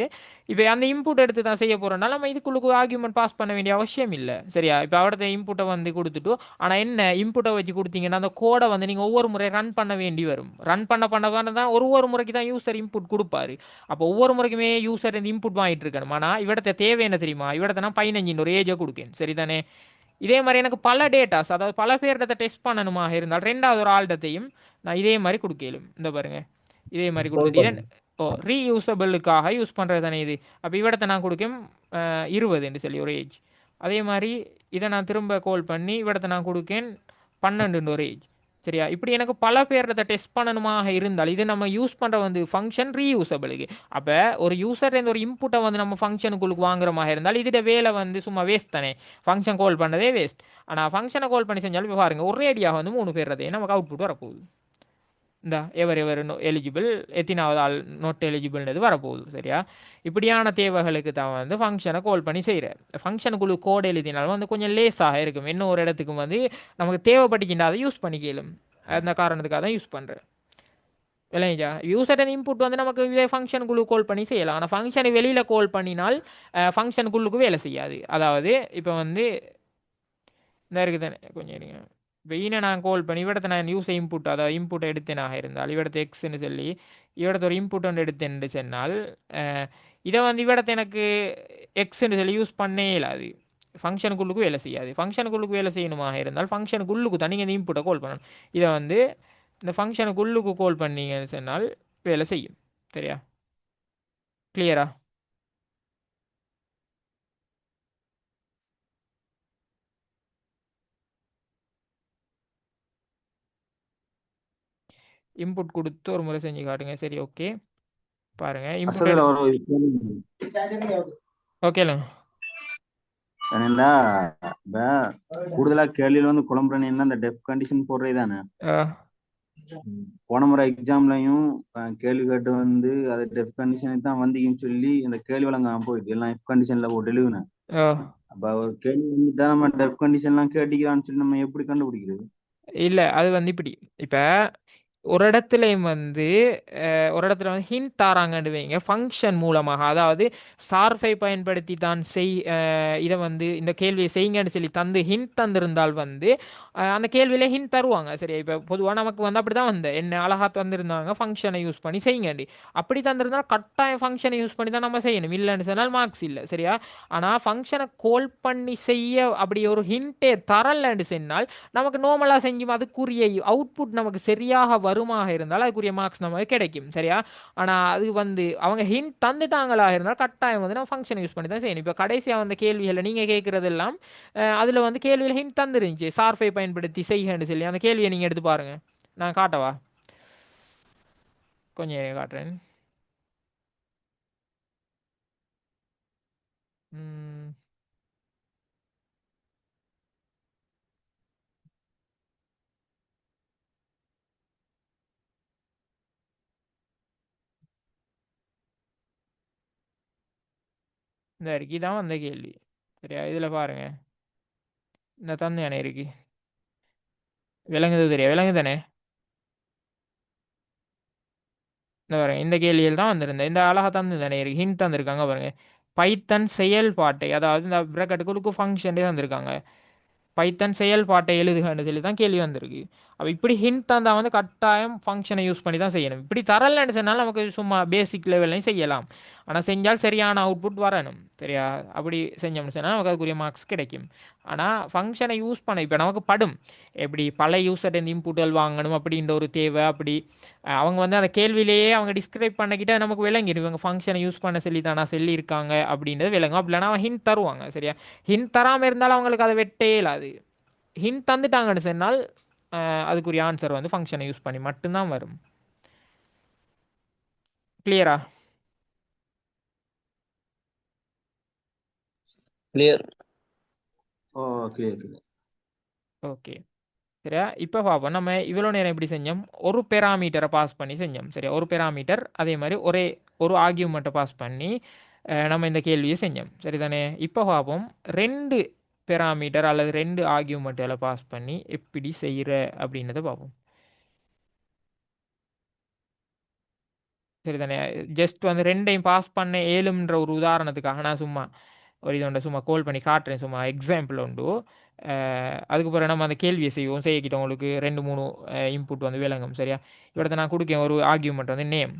இப்போ அந்த இன்புட் எடுத்து தான் செய்ய போகிறோம்னால நம்ம இதுக்குள்ளுக்கு ஆர்கியூமெண்ட் பாஸ் பண்ண வேண்டிய அவசியம் இல்லை. சரியா? இப்போ அவடத்தை இன்புட்டை வந்து கொடுத்துட்டு ஆனால் என்ன இன்புட்டை வச்சு கொடுத்தீங்கன்னா அந்த கோடை வந்து நீங்கள் ஒவ்வொரு முறை ரன் பண்ண வேண்டி வரும். ரன் பண்ண தான் ஒரு முறைக்கு தான் யூசர் இன்புட் கொடுப்பாரு. அப்போ ஒவ்வொரு முறைக்குமே யூசர் இந்த இன்புட் வாங்கிட்டு இருக்கணும். ஆனால் இவிடத்தை தேவை என்ன தெரியுமா? இவிடத்தை நான் 15 ஒரு ஏஜை கொடுக்கேன். சரிதானே? இதே மாதிரி எனக்கு பல டேட்டாஸ் அதாவது பல பேரிடத்தை டெஸ்ட் பண்ணணுமாக இருந்தால் ரெண்டாவது ஒரு ஆல்டத்தையும் நான் இதே மாதிரி கொடுக்கலும். இந்த பாருங்க இதே மாதிரி கொடுத்துட்டு ரீயூசபிளுக்காக யூஸ் பண்ணுறது தானே இது. அப்போ இவிடத்தை நான் கொடுக்கேன் 20 சொல்லி ஒரு ஏஜ். அதே மாதிரி இதை நான் திரும்ப கால் பண்ணி இவிடத்தை நான் கொடுக்கேன் 12 ஒரு ஏஜ். சரியா? இப்படி எனக்கு பல பேரிடத்தை டெஸ்ட் பண்ணணுமாக இருந்தால் இது நம்ம யூஸ் பண்ணுற வந்து ஃபங்க்ஷன் ரீயூசபிளுக்கு. அப்போ ஒரு யூசர்லேருந்து ஒரு இன்புட்டை வந்து நம்ம ஃபங்க்ஷனுக்குள்ளுக்கு வாங்குற மாதிரி இருந்தால் இதோட வேலை வந்து சும்மா வேஸ்ட் தானே. ஃபங்க்ஷன் கால் பண்ணதே வேஸ்ட். ஆனால் ஃபங்க்ஷனை கால் பண்ணி செஞ்சாலும் இப்போ பாருங்கள் ஒரே ஐடியா வந்து 3 பேர்றதே நமக்கு அவுட்புட் வரப்போகுது. இந்த எவர் எலிஜிபிள் எத்தனாவது ஆள் நோட் எலிஜிபிள்ன்றது வரப்போகுது. சரியா? இப்படியான தேவைகளுக்கு தான் வந்து ஃபங்க்ஷனை கால் பண்ணி செய்கிறேன். ஃபங்க்ஷனுக்குள்ளே கோட் எழுதினாலும் வந்து கொஞ்சம் லேஸாக இருக்கும். இன்னும் ஒரு இடத்துக்கு வந்து நமக்கு தேவைப்பட்டுக்கின்ற அதை யூஸ் பண்ணிக்கலும். அந்த காரணத்துக்காக தான் யூஸ் பண்ணுறேன். இல்லைங்களா? யூசர் இன்புட் வந்து நமக்கு இதே ஃபங்க்ஷனுக்குள்ளே கால் பண்ணி செய்யலாம். ஆனால் ஃபங்க்ஷனை வெளியில் கால் பண்ணினால் ஃபங்க்ஷனுக்குள்ளுக்கு வேலை செய்யாது. அதாவது இப்போ வந்து இந்த இருக்குது தானே கொஞ்சம் இருங்க. வெயினை நான் கால் பண்ணி இவிடத்தை நான் யூஸ் இன்புட் அதாவது இன்புட் எடுத்தேனாக இருந்தால் இவிடத்தை எக்ஸ்ன்னு சொல்லி இவிடத்தை ஒரு இன்புட் ஒன்று எடுத்தேன்னு சொன்னால் இதை வந்து இவிடத்தை எனக்கு எக்ஸ்ன்னு சொல்லி யூஸ் பண்ணே இல்லாது ஃபங்க்ஷனுக்குள்ளுக்கு வேலை செய்யாது ஃபங்க்ஷனுக்குள்ளுக்கு வேலை செய்யணுமாக இருந்தால் ஃபங்க்ஷனுக்குள்ளுக்கு தான் நீங்கள் இந்த இன்புட்டை கால் பண்ணணும் இதை வந்து இந்த ஃபங்க்ஷனுக்குள்ளுக்கு கால் பண்ணீங்கன்னு சொன்னால் வேலை செய்யும் சரியா கிளியரா இன்புட் கொடுத்து ஒரு முறை செஞ்சு காட்டுங்க சரி ஓகே பாருங்க இன்புட் அசதுல எடுத்து ஒரு கேள்வி. ஓகேல ஏனெண்டா இப்ப கூடுதலா கேள்வியில வந்து குழம்புறேன்னு அந்த டெஃப் கண்டிஷன் போடுறது தானே. போன முறை எக்ஸாம்லயும் கேள்வி கேட்டு வந்து அது டெஃப் கண்டிஷனுக்கு தான் வந்தீங்கன்னு சொல்லி அந்த கேள்வி வழங்காம போயிட்டு எல்லாம் எஃப் கண்டிஷன்ல போட்டு எழுதுனேன். அப்ப ஒரு கேள்வி வந்துட்டா நம்ம டெஃப் கண்டிஷன் எல்லாம் கேட்டிக்கிறான்னு சொல்லி நம்ம எப்படி கண்டுபிடிக்கிறது? இல்லை அது வந்து இப்படி இப்போ ஒரு இடத்துலையும் வந்து ஒரு இடத்துல வந்து ஹிண்ட் தாராங்கன்னு வைங்க ஃபங்க்ஷன் மூலமாக அதாவது சார்பை பயன்படுத்தி தான் இதை வந்து இந்த கேள்வியை செய்யுங்கன்னு சொல்லி தந்து ஹிண்ட் தந்திருந்தால் வந்து அந்த கேள்வியில ஹிண்ட் தருவாங்க சரியா இப்போ பொதுவாக நமக்கு வந்து அப்படி தான் வந்து என்ன அழகா தந்திருந்தாங்க ஃபங்க்ஷனை யூஸ் பண்ணி செய்யுங்கண்டி அப்படி தந்திருந்தால் கட்டாயம் ஃபங்க்ஷனை யூஸ் பண்ணி தான் நம்ம செய்யணும் இல்லைன்னு சொன்னால் மார்க்ஸ் இல்லை சரியா ஆனால் ஃபங்க்ஷனை கால் பண்ணி செய்ய அப்படி ஒரு ஹிண்ட்டே தரலன்னு சொன்னால் நமக்கு நார்மலாக செஞ்சும் அதுக்குரிய அவுட்புட் நமக்கு சரியாக வருமாக இருந்தால் அதுக்குரிய மார்க்ஸ் நமக்கு கிடைக்கும் சரியா ஆனால் அது வந்து அவங்க ஹிண்ட் தந்துட்டாங்களா இருந்தால் கட்டாயம் வந்து நம்ம ஃபங்க்ஷன் யூஸ் பண்ணி தான் செய்யணும் இப்போ கடைசியாக வந்த கேள்விகளை நீங்கள் கேட்குறதெல்லாம் அதில் வந்து கேள்வியில் ஹிண்ட் தந்துருந்துச்சு சார்பை பயன்படுத்தி செய்யன்னு சொல்லி அந்த கேள்வியை நீங்கள் எடுத்து பாருங்க நான் காட்டவா கொஞ்சம் காட்டுறேன் இந்த இருக்கு இதான் வந்த கேள்வி சரியா இதில் பாருங்க இந்த தந்து அணை இருக்கு விளங்குது தெரியா விளங்கு தானே இந்த பாருங்க இந்த கேள்வியில் தான் வந்திருந்தேன் இந்த அழகா தந்து தானே இருக்கு ஹிண்ட் தந்திருக்காங்க பாருங்க பைத்தன் செயல்பாட்டை அதாவது இந்த பிரக்கெட்டுகளுக்கு ஃபங்க்ஷனே தந்திருக்காங்க பைத்தன் செயல்பாட்டை எழுதுகன்னு சொல்லி தான் கேள்வி வந்திருக்கு அப்போ இப்படி ஹிண்ட் தந்தால் வந்து கட்டாயம் ஃபங்க்ஷனை யூஸ் பண்ணி தான் செய்யணும் இப்படி தரலன்னு சொன்னால் நமக்கு சும்மா பேசிக் லெவல்லையும் செய்யலாம் ஆனால் செஞ்சால் சரியான அவுட்புட் வரணும் சரியா அப்படி செஞ்சோம்னு சொன்னால் நமக்கு அதுக்குரிய மார்க்ஸ் கிடைக்கும் ஆனால் ஃபங்க்ஷனை யூஸ் பண்ண இப்போ நமக்கு படும் எப்படி பல யூசர் இன்புட்கள் வாங்கணும் அப்படின்ற ஒரு தேவை அப்படி அவங்க வந்து அந்த கேள்வியிலேயே அவங்க டிஸ்கிரைப் பண்ணிக்கிட்டே நமக்கு விளங்கிடும் இவங்க ஃபங்க்ஷனை யூஸ் பண்ண சொல்லி தானா சொல்லியிருக்காங்க அப்படின்றது விளங்கும் அப்படி இல்லைனா ஹிண்ட் தருவாங்க சரியா ஹிண்ட் தராமல் இருந்தாலும் அவங்களுக்கு அதை வெட்டே இல்லாது ஹிண்ட் தந்துட்டாங்கன்னு சொன்னால் அதுக்குரிய ஆன்சர் வந்து ஃபங்க்ஷனை யூஸ் பண்ணி மட்டும்தான் வரும் கிளியரா கிளியர் ஓ கிளியர் கிளியர். ஓகே சரியா இப்போ பார்ப்போம் நம்ம இவ்வளோ நேரம் எப்படி செஞ்சோம் ஒரு பெராமீட்டரை பாஸ் பண்ணி செஞ்சோம் சரியா ஒரு பெராமீட்டர் அதே மாதிரி ஒரு ஆர்கியூமெண்ட்டை பாஸ் பண்ணி நம்ம இந்த கேள்வியை செஞ்சோம் சரிதானே இப்போ பார்ப்போம் ரெண்டு பெராமீட்டர் அல்லது ரெண்டு ஆர்கியூமெண்ட்டுகளை பாஸ் பண்ணி எப்படி செய்கிற அப்படின்றத பார்ப்போம் சரிதானே ஜஸ்ட் வந்து ரெண்டையும் பாஸ் பண்ண ஏழுன்ற ஒரு உதாரணத்துக்காக நான் சும்மா ஒரு இதோட சும்மா கால் பண்ணி காட்டுறேன் சும்மா எக்ஸாம்பிள் உண்டு அதுக்கு பிறகு நம்ம அந்த கேள்வியை செய்வோம் செய்யக்கிட்ட உங்களுக்கு ரெண்டு மூணு இன்புட் வந்து விளங்கும் சரியா இவரத்தை நான் கொடுக்கேன் ஒரு ஆர்கியூமெண்ட் வந்து நேம்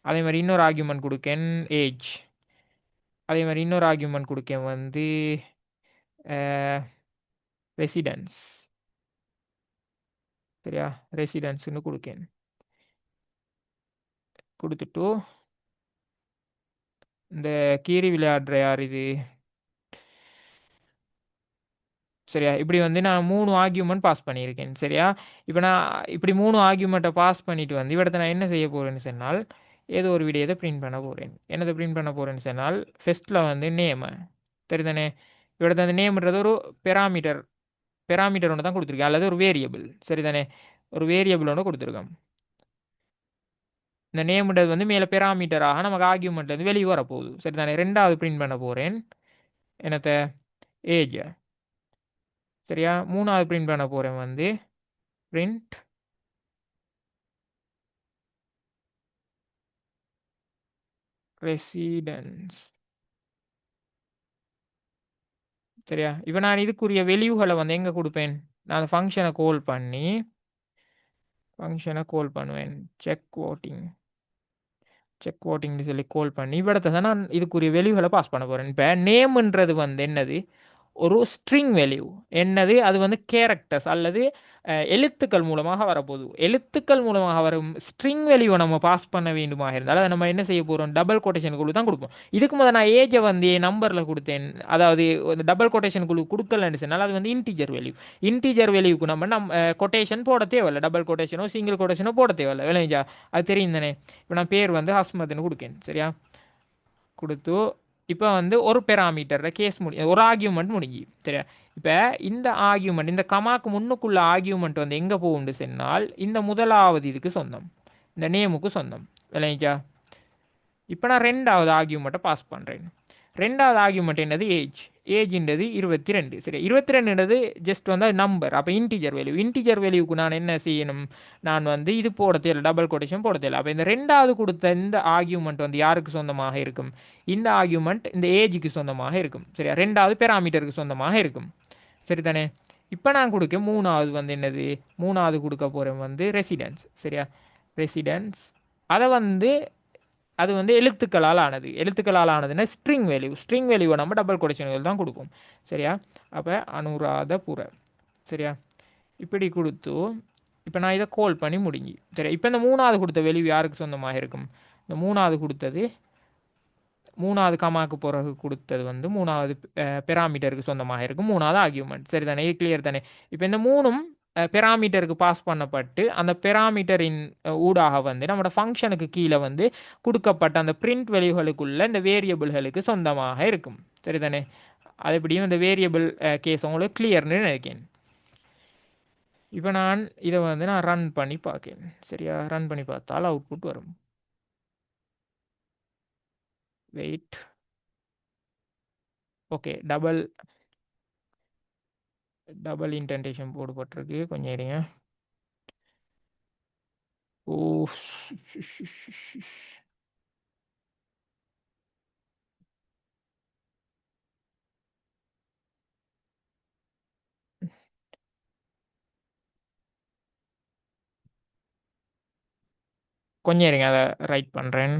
அதே மாதிரி இன்னொரு ஆர்கியூமெண்ட் கொடுக்கேன் ஏஜ் அதே மாதிரி இன்னொரு ஆர்கியூமெண்ட் கொடுக்கேன் வந்து ரெசிடென்ஸ் சரியா ரெசிடென்ஸ்னு கொடுக்கேன் கொடுத்துட்டு இந்த கீரி விளையாடுற யார் இது சரியா இப்படி வந்து நான் மூணு ஆர்கியூமெண்ட் பாஸ் பண்ணியிருக்கேன் சரியா இப்போ நான் இப்படி மூணு ஆர்கியூமெண்ட்டை பாஸ் பண்ணிட்டு வந்து இவடத்தை நான் என்ன செய்ய போகிறேன்னு சொன்னால் ஏதோ ஒரு வீடியோதை பிரிண்ட் பண்ண போகிறேன் என்னதை பிரிண்ட் பண்ண போகிறேன்னு சொன்னால் ஃபஸ்ட்டில் வந்து நேமு சரிதானே இவடத்தை அந்த நேம்ன்றது ஒரு பெராமீட்டர் பெராமீட்டர் ஒன்று தான் கொடுத்துருக்கேன் அல்லது ஒரு வேரியபிள் சரிதானே ஒரு வேரியபிள் ஒன்று கொடுத்துருக்கோம் இந்த நேம்ன்றது வந்து மேலே பெராமீட்டராக நமக்கு ஆர்கியூமெண்ட்லேருந்து வெளியே வரப்போகுது சரிதானே ரெண்டாவது பிரிண்ட் பண்ண போகிறேன் என்னத்தை ஏஜ் சரியா மூணாவது பிரிண்ட் பண்ண போகிறேன் வந்து பிரிண்ட் ரெசிடென்ஸ் சரியா இப்போ நான் இதுக்குரிய வெளியூகளை வந்து எங்கே கொடுப்பேன் நான் அந்த ஃபங்க்ஷனை கால் பண்ணுவேன். செக் ஓட்டிங்னு சொல்லி கால் பண்ணி இவ்விடத்தை தான் நான் இதுக்குரிய வேல்யூகளை பாஸ் பண்ண போகிறேன். இப்போ நேம்ன்றது வந்து என்னது, ஒரு ஸ்ட்ரிங் வேல்யூ. என்னது அது வந்து கேரக்டர்ஸ் அல்லது எழுத்துக்கள் மூலமாக வரப்போகுது. எழுத்துக்கள் மூலமாக வரும் ஸ்ட்ரிங் வேல்யூவை நம்ம பாஸ் பண்ண வேண்டுமாக இருந்தால் அதை நம்ம என்ன செய்ய போகிறோம், டபுள் கொட்டேஷனுக்குள்ளே தான் கொடுப்போம். இதுக்கு முதல்ல நான் ஏஜை வந்து நம்பரில் கொடுத்தேன், அதாவது டபுள் கொட்டேஷனுக்குள்ளே கொடுக்கலன்னு சொன்னால் அது வந்து இன்டீஜர் வேல்யூ. இன்டீஜர் வேல்யூக்கு நம்ம கொட்டேஷன் போட தேவையில்லை, டபுள் கொட்டேஷனோ சிங்கிள் கொட்டேஷனோ போட தேவையில்லை. விளைஞ்சா அது தெரியும் தானே. இப்போ நான் பேர் வந்து ஹஸ்மத்னு கொடுக்கேன், சரியா. கொடுத்து இப்போ வந்து ஒரு பெராமீட்டரில் கேஸ் ஒரு ஆர்கியூமெண்ட் முடிஞ்சு, சரியா. இப்போ இந்த ஆர்கியூமெண்ட், இந்த கமாக்கு முன்னுக்குள்ள ஆர்கியூமெண்ட் வந்து எங்கே போகும்னு சொன்னால் இந்த முதலாவது இதுக்கு சொந்தம், இந்த நேமுக்கு சொந்தம். விளைஞ்சா இப்போ நான் ரெண்டாவது ஆர்கியூமெண்ட்டை பாஸ் பண்ணுறேன். ரெண்டாவது ஆர்கியூமெண்ட் என்னது, ஏஜ்ன்றது 22, சரி. 22ன்றது ஜஸ்ட் வந்து நம்பர், அப்போ இன்டீஜர் வேல்யூ. இன்டீஜர் வேல்யூக்கு நான் என்ன செய்யணும், நான் வந்து இது போட தேவை, டபுள் கொட்டேஷன் போட தேவை. அப்போ இந்த ரெண்டாவது கொடுத்த இந்த ஆர்கியூமெண்ட் வந்து யாருக்கு சொந்தமாக இருக்கும், இந்த ஆர்கியூமெண்ட் இந்த ஏஜுக்கு சொந்தமாக இருக்கும், சரியா. ரெண்டாவது பெராமீட்டருக்கு சொந்தமாக இருக்கும், சரி தானே. இப்போ நான் கொடுக்க மூணாவது வந்து என்னது, மூணாவது கொடுக்க போகிறேன் வந்து ரெசிடென்ஸ், சரியா. ரெசிடென்ஸ் அதை வந்து அது வந்து எழுத்துக்களால் ஆனது. எழுத்துக்களால் ஆனதுன்னா ஸ்ட்ரிங் வேல்யூவை நம்ம டபுள் கொட்டேஷன்கள் தான் கொடுப்போம், சரியா. அப்போ அனுராதபுர, சரியா. இப்படி கொடுத்து இப்போ நான் இதை கால் பண்ணி முடிஞ்சு, சரியா. இப்போ இந்த மூணாவது கொடுத்த வேல்யூ யாருக்கு சொந்தமாக இருக்கும், இந்த மூணாவது கமாக்கு பிறகு கொடுத்தது வந்து மூணாவது பெராமீட்டருக்கு சொந்தமாக இருக்கும், மூணாவது ஆர்கியூமெண்ட், சரி தானே. இது கிளியர் தானே. இப்போ இந்த மூணும் பெராமீட்டருக்கு பாஸ் பண்ணப்பட்டு அந்த பெராமீட்டரின் ஊடாக வந்து நம்மளோட ஃபங்க்ஷனுக்கு கீழே வந்து கொடுக்கப்பட்ட அந்த பிரிண்ட் வேல்யூகளுக்குள்ள இந்த வேரியபிள்களுக்கு சொந்தமாக இருக்கும், சரி தானே. அது எப்படியும் இந்த வேரியபிள் கேஸ் உங்களுக்கு கிளியர்னு நினைக்கிறேன். இப்போ நான் இதை வந்து நான் ரன் பண்ணி பார்க்கேன், சரியா. ரன் பண்ணி பார்த்தால் அவுட்புட் வரும். Wait, okay. டபுள் இன்டென்டேஷன் போடப்பட்டிருக்கு, கொஞ்சம் இருங்க. ஓ, கொஞ்சம் இருங்க, அதை ரைட் பண்ணுறேன்.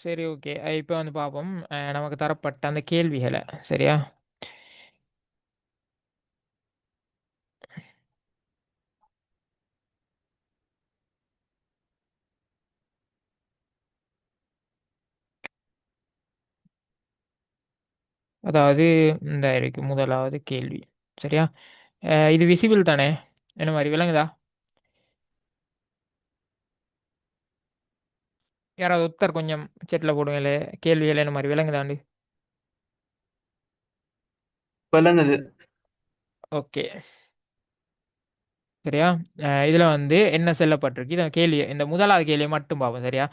சரி, ஓகே. இப்போ வந்து பார்ப்போம் நமக்கு தரப்பட்ட அந்த கேள்விகளை, சரியா. அதாவது இந்த இருக்கு முதலாவது கேள்வி, சரியா. இது விசிபிள் தானே, என்ன மாதிரி விளங்குதா? யாராவது ஒருத்தர் கொஞ்சம் செட்டில் போடுங்களே, கேள்விகள் என்ன மாதிரி விளங்குதாண்டு. விளங்குது. ஓகே, சரியா. இதில் வந்து என்ன செல்லப்பட்டிருக்கு, இதை கேள்வி, இந்த முதலாவது கேள்வியை மட்டும் பார்ப்போம், சரியா.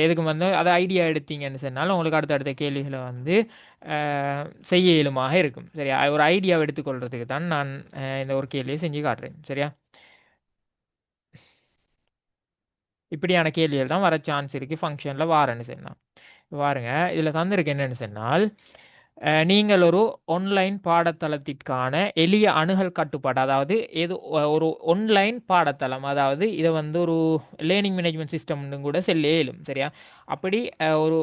எதுக்கு வந்து அதை ஐடியா எடுத்தீங்கன்னு சொன்னாலும் உங்களுக்கு அடுத்தடுத்த கேள்விகளை வந்து செய்ய இயலுமாக இருக்கும், சரியா. ஒரு ஐடியாவை எடுத்துக்கொள்றதுக்கு தான் நான் இந்த ஒரு கேள்வியை செஞ்சு காட்டுறேன், சரியா. இப்படியான கேள்விகள் தான் வர சான்ஸ் இருக்குது ஃபங்க்ஷனில் வாரன்னு சொன்னால். பாருங்க, இதில் தந்திருக்கு என்னன்னு சொன்னால் நீங்கள் ஒரு ஆன்லைன் பாடத்தளத்திற்கான எளிய அணுகல் கட்டுப்பாடு, அதாவது ஒரு ஆன்லைன் பாடத்தளம், அதாவது இதை வந்து ஒரு லேர்னிங் மேனேஜ்மெண்ட் சிஸ்டம்னு கூட செல்ல இயலும், சரியா. அப்படி ஒரு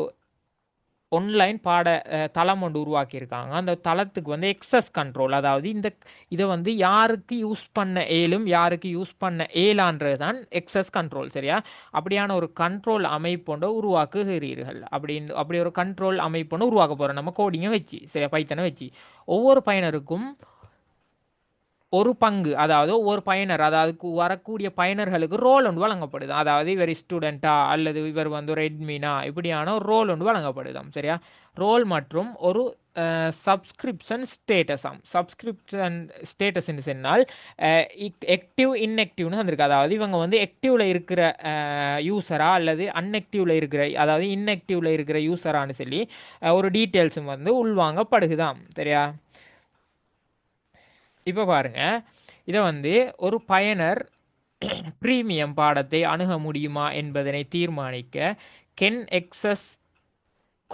ஆன்லைன் பாட தளம் ஒன்று உருவாக்கியிருக்காங்க. அந்த தளத்துக்கு வந்து எக்ஸஸ் கண்ட்ரோல், அதாவது இதை வந்து யாருக்கு யூஸ் பண்ண இயலும் யாருக்கு யூஸ் பண்ண இயலான்றது தான் எக்ஸஸ் கண்ட்ரோல், சரியா. அப்படியான ஒரு கண்ட்ரோல் அமைப்பொண்டு உருவாக்குகிறீர்கள். அப்படி ஒரு கண்ட்ரோல் அமைப்பொண்டு உருவாக்க போகிறோம் நம்ம கோடிங்கை வச்சு, சரியா, பைத்தனை வச்சு. ஒவ்வொரு பயனருக்கும் ஒரு பங்கு, அதாவது ஒரு பயனர், அதாவது வரக்கூடிய பயனர்களுக்கு ரோல் ஒன்று வழங்கப்படுது. அதாவது இவர் ஸ்டூடெண்ட்டா அல்லது இவர் வந்து ஒரு அட்மினா, இப்படியான ஒரு ரோல் ஒன்று வழங்கப்படுதாம், சரியா. ரோல் மற்றும் ஒரு சப்ஸ்கிரிப்ஷன் ஸ்டேட்டஸ்ன்னு சொன்னால் ஆக்டிவ் இன்ஆக்டிவ்னு வந்திருக்கு. அதாவது இவங்க வந்து ஆக்டிவ்ல இருக்கிற யூஸரா அல்லது அன்ஆக்டிவ்ல இருக்கிற, அதாவது இன்ஆக்டிவ்ல இருக்கிற யூஸரான்னு சொல்லி ஒரு டீட்டெயில்ஸும் வந்து உள்வாங்கப்படுகுதாம், சரியா. இப்போ பாருங்க, இதை வந்து ஒரு பயனர் பிரீமியம் பாடத்தை அணுக முடியுமா என்பதனை தீர்மானிக்க கென் எக்ஸஸ்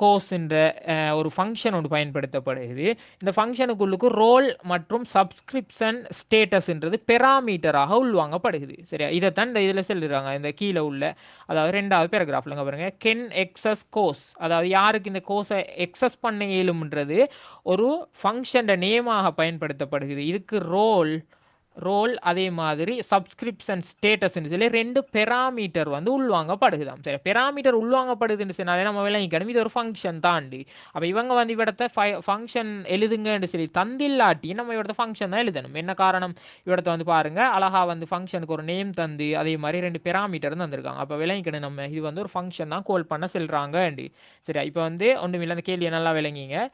கோஸ்ன்ற ஒரு ஃபங்க்ஷன் ஒன்று பயன்படுத்தப்படுகிறது. இந்த ஃபங்க்ஷனுக்குள்ளுக்கு ரோல் மற்றும் சப்ஸ்கிரிப்ஷன் ஸ்டேட்டஸ்ன்றது பெராமீட்டராக உள்வாங்கப்படுகிறது. சரியா, இதைத்தான் இந்த இதில் சொல்லிடுறாங்க, இந்த கீழே உள்ள, அதாவது ரெண்டாவது பேராகிராஃப்லங்க பாருங்க, கென் எக்ஸஸ் கோஸ், அதாவது யாருக்கு இந்த கோஸை எக்ஸஸ் பண்ண இயலும்ன்றது ஒரு ஃபங்க்ஷன் நேமாக பயன்படுத்தப்படுகிறது. இதுக்கு ரோல் அதே மாதிரி சப்ஸ்கிரிப்ஷன் ஸ்டேட்டஸ்ன்னு சொல்லி ரெண்டு பெராமீட்டர் வந்து உள்வாங்கப்படுகுதாம். சரி, பெராமீட்டர் உள்வாங்கப்படுதுன்னு சொன்னாலே நம்ம விளங்கிக்கணும் இது ஒரு ஃபங்க்ஷன் தாண்டி. அப்போ இவங்க வந்து இவிடத்த ஃபங்க்ஷன் எழுதுங்கன்னு சொல்லி தந்தில்லாட்டி நம்ம இவிடத்த ஃபங்க்ஷன் தான் எழுதணும். என்ன காரணம், இவிடத்த வந்து பாருங்க அழகா வந்து ஃபங்க்ஷனுக்கு ஒரு நேம் தந்து அதே மாதிரி ரெண்டு பெராமீட்டர் தந்திருக்காங்க. அப்போ விளங்கிக்கணும் நம்ம இது வந்து ஒரு ஃபங்க்ஷன் தான் கால் பண்ண சொல்கிறாங்க. சரியா, இப்போ வந்து ஒன்றுமில்லை, அந்த கேள்வியை நல்லா விளங்கிங்க.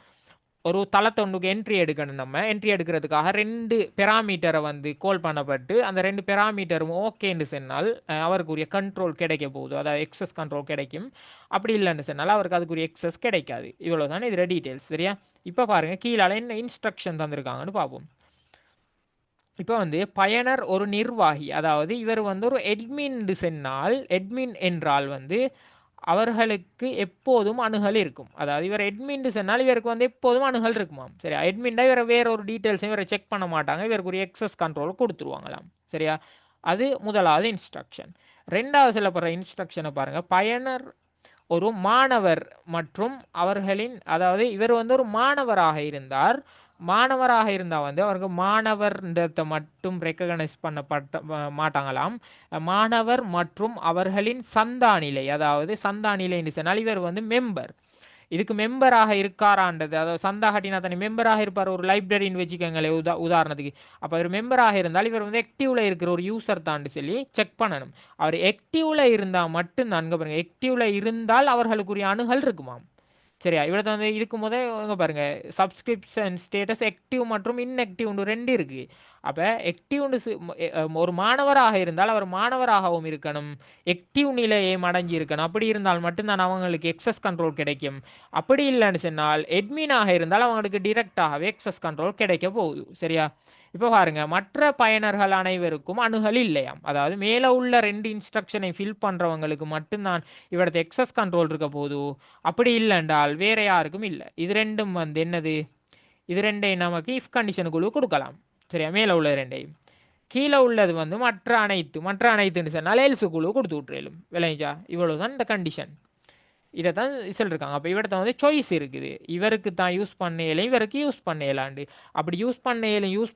ஒரு தளத்தை ஒன்றுக்கு என்ட்ரி எடுக்கணும். நம்ம என்ட்ரி எடுக்கிறதுக்காக ரெண்டு பெராமீட்டரை வந்து கால் பண்ணப்பட்டு அந்த ரெண்டு பெராமீட்டரும் ஓகேன்னு சொன்னால் அவருக்குரிய கண்ட்ரோல் கிடைக்க போகுது, அதாவது எக்ஸஸ் கண்ட்ரோல் கிடைக்கும். அப்படி இல்லைன்னு சொன்னால் அவருக்கு அதுக்குரிய எக்ஸஸ் கிடைக்காது. இவ்வளோ தானே இதில் டீட்டெயில்ஸ். சரியா, இப்போ பாருங்கள் கீழே என்ன இன்ஸ்ட்ரக்ஷன் தந்திருக்காங்கன்னு பார்ப்போம். இப்போ வந்து பயனர் ஒரு நிர்வாகி, அதாவது இவர் வந்து ஒரு எட்மின் சொன்னால், எட்மின் என்றால் வந்து அவர்களுக்கு எப்போதும் அணுகல் இருக்கும். அதாவது இவர் எட்மின் சொன்னால் இவருக்கு வந்து எப்போதும் அணுகல் இருக்குமாம். சரியா, எட்மின்டா இவரை வேற ஒரு டீட்டெயில்ஸையும் இவரை செக் பண்ண மாட்டாங்க, இவருக்கு ஒரு எக்ஸஸ் கண்ட்ரோல் கொடுத்துருவாங்களாம். சரியா, அது முதலாவது இன்ஸ்ட்ரக்ஷன். ரெண்டாவது சொல்லப்படுற இன்ஸ்ட்ரக்ஷனை பாருங்க, பயனர் ஒரு மாணவர் மற்றும் அவர்களின், அதாவது இவர் வந்து ஒரு மாணவராக இருந்தால் வந்து அவருக்கு மாணவர்ன்றதை மட்டும் ரெக்கக்னைஸ் பண்ணப்பட்ட மாட்டாங்களாம். மாணவர் மற்றும் அவர்களின் சந்தா நிலை, அதாவது சந்தா நிலைன்னு சொன்னால் இவர் வந்து மெம்பர், இதுக்கு மெம்பராக இருக்காரான்றது, அதாவது சந்தா கட்டினா தனி மெம்பராக இருப்பார். ஒரு லைப்ரரின்னு வச்சுக்கோங்களே உதாரணத்துக்கு. அப்போ அவர் மெம்பராக இருந்தால் இவர் வந்து ஆக்டிவில் இருக்கிற ஒரு யூசர் தான்னு சொல்லி செக் பண்ணணும். அவர் ஆக்டிவில் இருந்தால் மட்டும்தான், அங்கே பாருங்கள், ஆக்டிவில் இருந்தால் அவர்களுக்குரிய அணுகல் இருக்குமாம். சரியா, இவ்வளோ வந்து இருக்கும் போதே இங்கே பாருங்கள், சப்ஸ்கிரிப்ஷன் ஸ்டேட்டஸ் ஆக்டிவ் மற்றும் இன்ஆக்டிவ்னு ரெண்டு இருக்குது. அப்போ ஆக்டிவ்னு ஒரு மாணவராக இருந்தால் அவர் மாணவராகவும் இருக்கணும், ஆக்டிவ் நிலையை அடைஞ்சு இருக்கணும். அப்படி இருந்தால் மட்டும்தான் அவங்களுக்கு எக்ஸஸ் கண்ட்ரோல் கிடைக்கும். அப்படி இல்லைன்னு சொன்னால் எட்மினாக இருந்தால் அவங்களுக்கு டிரெக்டாகவே எக்ஸஸ் கண்ட்ரோல் கிடைக்க போகுது. சரியா, இப்போ பாருங்க, மற்ற பயனர்கள் அனைவருக்கும் அணுகல் இல்லையாம். அதாவது மேலே உள்ள ரெண்டு இன்ஸ்ட்ரக்ஷனை ஃபில் பண்ணுறவங்களுக்கு மட்டும்தான் இவரது எக்ஸஸ் கண்ட்ரோல் இருக்க போது. அப்படி இல்லைன்றால் வேற யாருக்கும் இல்லை. இது ரெண்டும் வந்து என்னது, இது ரெண்டையும் நமக்கு இஃப் கண்டிஷனுக்குழு கொடுக்கலாம். சரியா, மேலே உள்ள ரெண்டையும். கீழே உள்ளது வந்து மற்ற அனைத்துன்னு சொன்னால் எல்ஸு குழு கொடுத்து விட்டுறலும். விளைஞ்சா, இவ்வளவுதான் இந்த கண்டிஷன். இதை தான் சொல்லியிருக்காங்க. அப்போ இவர்கிட்ட வந்து சாய்ஸ் இருக்குது, இவருக்கு தான் யூஸ் பண்ண இவருக்கு யூஸ் பண்ண இயலாண்டு. அப்படி யூஸ்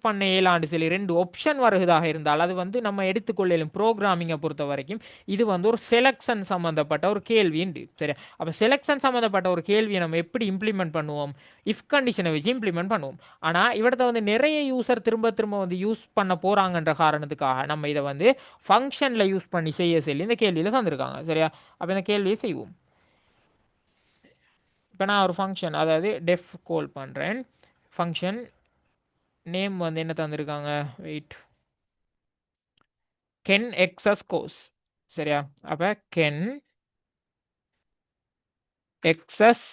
பண்ண இயலாண்டு சொல்லி ரெண்டு ஆப்ஷன் வருவதாக இருந்தால் அது வந்து நம்ம எடுத்துக்கொள்ளும். ப்ரோக்ராமிங்கை பொறுத்த வரைக்கும் இது வந்து ஒரு செலெக்ஷன் சம்மந்தப்பட்ட ஒரு கேள்விண்டு. சரி, அப்போ செலெக்ஷன் சம்மந்தப்பட்ட ஒரு கேள்வியை நம்ம எப்படி இம்ப்ளிமெண்ட் பண்ணுவோம், இஃப் கண்டிஷனை வச்சு இம்ப்ளிமெண்ட் பண்ணுவோம். ஆனால் இவர்கிட்ட வந்து நிறைய யூசர் திரும்ப திரும்ப வந்து யூஸ் பண்ண போகிறாங்கன்ற காரணத்துக்காக நம்ம இதை வந்து ஃபங்க்ஷனில் யூஸ் பண்ணி செய்ய சொல்லி இந்த கேள்வியில் தந்திருக்காங்க. சரியா, அப்போ இந்த கேள்வியை செய்வோம். இப்போ நான் ஒரு ஃபங்க்ஷன், அதாவது டெஃப் கால் பண்ணுறேன். ஃபங்க்ஷன் நேம் வந்து என்ன தந்திருக்காங்க, வெயிட், கென் எக்ஸஸ் கோஸ். சரியா, அப்போ கென் எக்ஸஸ்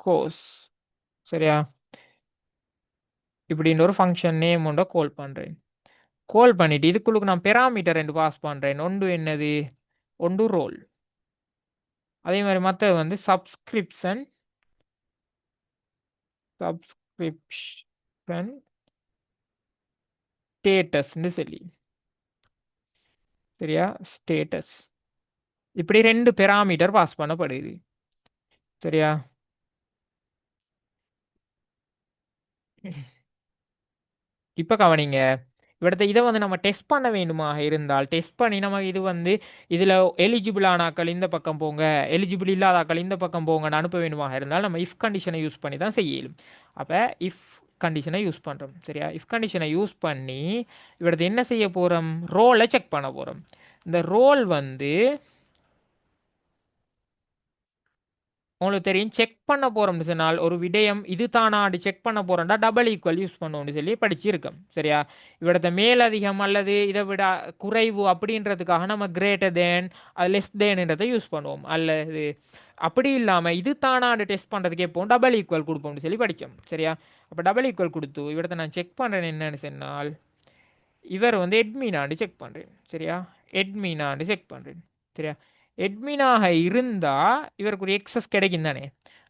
கோஸ். சரியா, இப்படின்ற ஒரு ஃபங்க்ஷன் நேம் ஒன்றை கால் பண்ணுறேன். கால் பண்ணிவிட்டு இதுக்குள்ளுக்கு நான் பெராமீட்டர் ரெண்டு பாஸ் பண்ணுறேன். ஒன்று என்னது, ஒன்று ரோல். அதே மாதிரி மற்ற வந்து சப்ஸ்கிரிப்ஷன் ஸ்டேட்டஸ்ன்னு சொல்லி. சரியா, ஸ்டேட்டஸ். இப்படி ரெண்டு பெராமீட்டர் பாஸ் பண்ணப்படுது. சரியா, இப்போ கவனிங்க, இதை வந்து நம்ம டெஸ்ட் பண்ண வேண்டுமாக இருந்தால் டெஸ்ட் பண்ணி நம்ம இது வந்து இதில் எலிஜிபிள் ஆனாக்கள் இந்த பக்கம் போங்க, எலிஜிபிள் இல்லாதாக்கள் இந்த பக்கம் போங்கன்னு அனுப்ப வேண்டுமாக இருந்தால் நம்ம இஃப் கண்டிஷனை யூஸ் பண்ணி தான் செய்யலும். அப்போ இஃப் கண்டிஷனை யூஸ் பண்ணுறோம். சரியா, இஃப் கண்டிஷனை யூஸ் பண்ணி இவரது என்ன செய்ய போகிறோம், ரோலை செக் பண்ண போகிறோம். இந்த ரோல் வந்து உங்களுக்கு தெரியும் செக் பண்ண போறோம்னு சொன்னால் ஒரு விடயம் இது தானாண்டு செக் பண்ண போறோம்டா டபுள் ஈக்குவல் யூஸ் பண்ணுவோம்னு சொல்லி படிச்சிருக்கோம் சரியா. இவிடத்த மேலதிகம் அல்லது இதை விட குறைவு அப்படின்றதுக்காக நம்ம கிரேட்டர் தேன் அது லெஸ் தேன்ன்றதை யூஸ் பண்ணுவோம். அல்லது அப்படி இல்லாம இது தானாண்டு டெஸ்ட் பண்றதுக்கு எப்போ டபுள் ஈக்குவல் கொடுப்போம்னு சொல்லி படிச்சோம் சரியா. அப்ப டபுள் ஈக்குவல் கொடுத்து இவிடத்த நான் செக் பண்றேன் என்னன்னு சொன்னால் இவர் வந்து எட்மினாண்டு செக் பண்ணுறேன் சரியா. எட்மினாண்டு செக் பண்ணுறேன் சரியா. எட்மினாக இருந்தால் இவருக்கு ஒரு எக்ஸஸ் கிடைக்கும் தானே.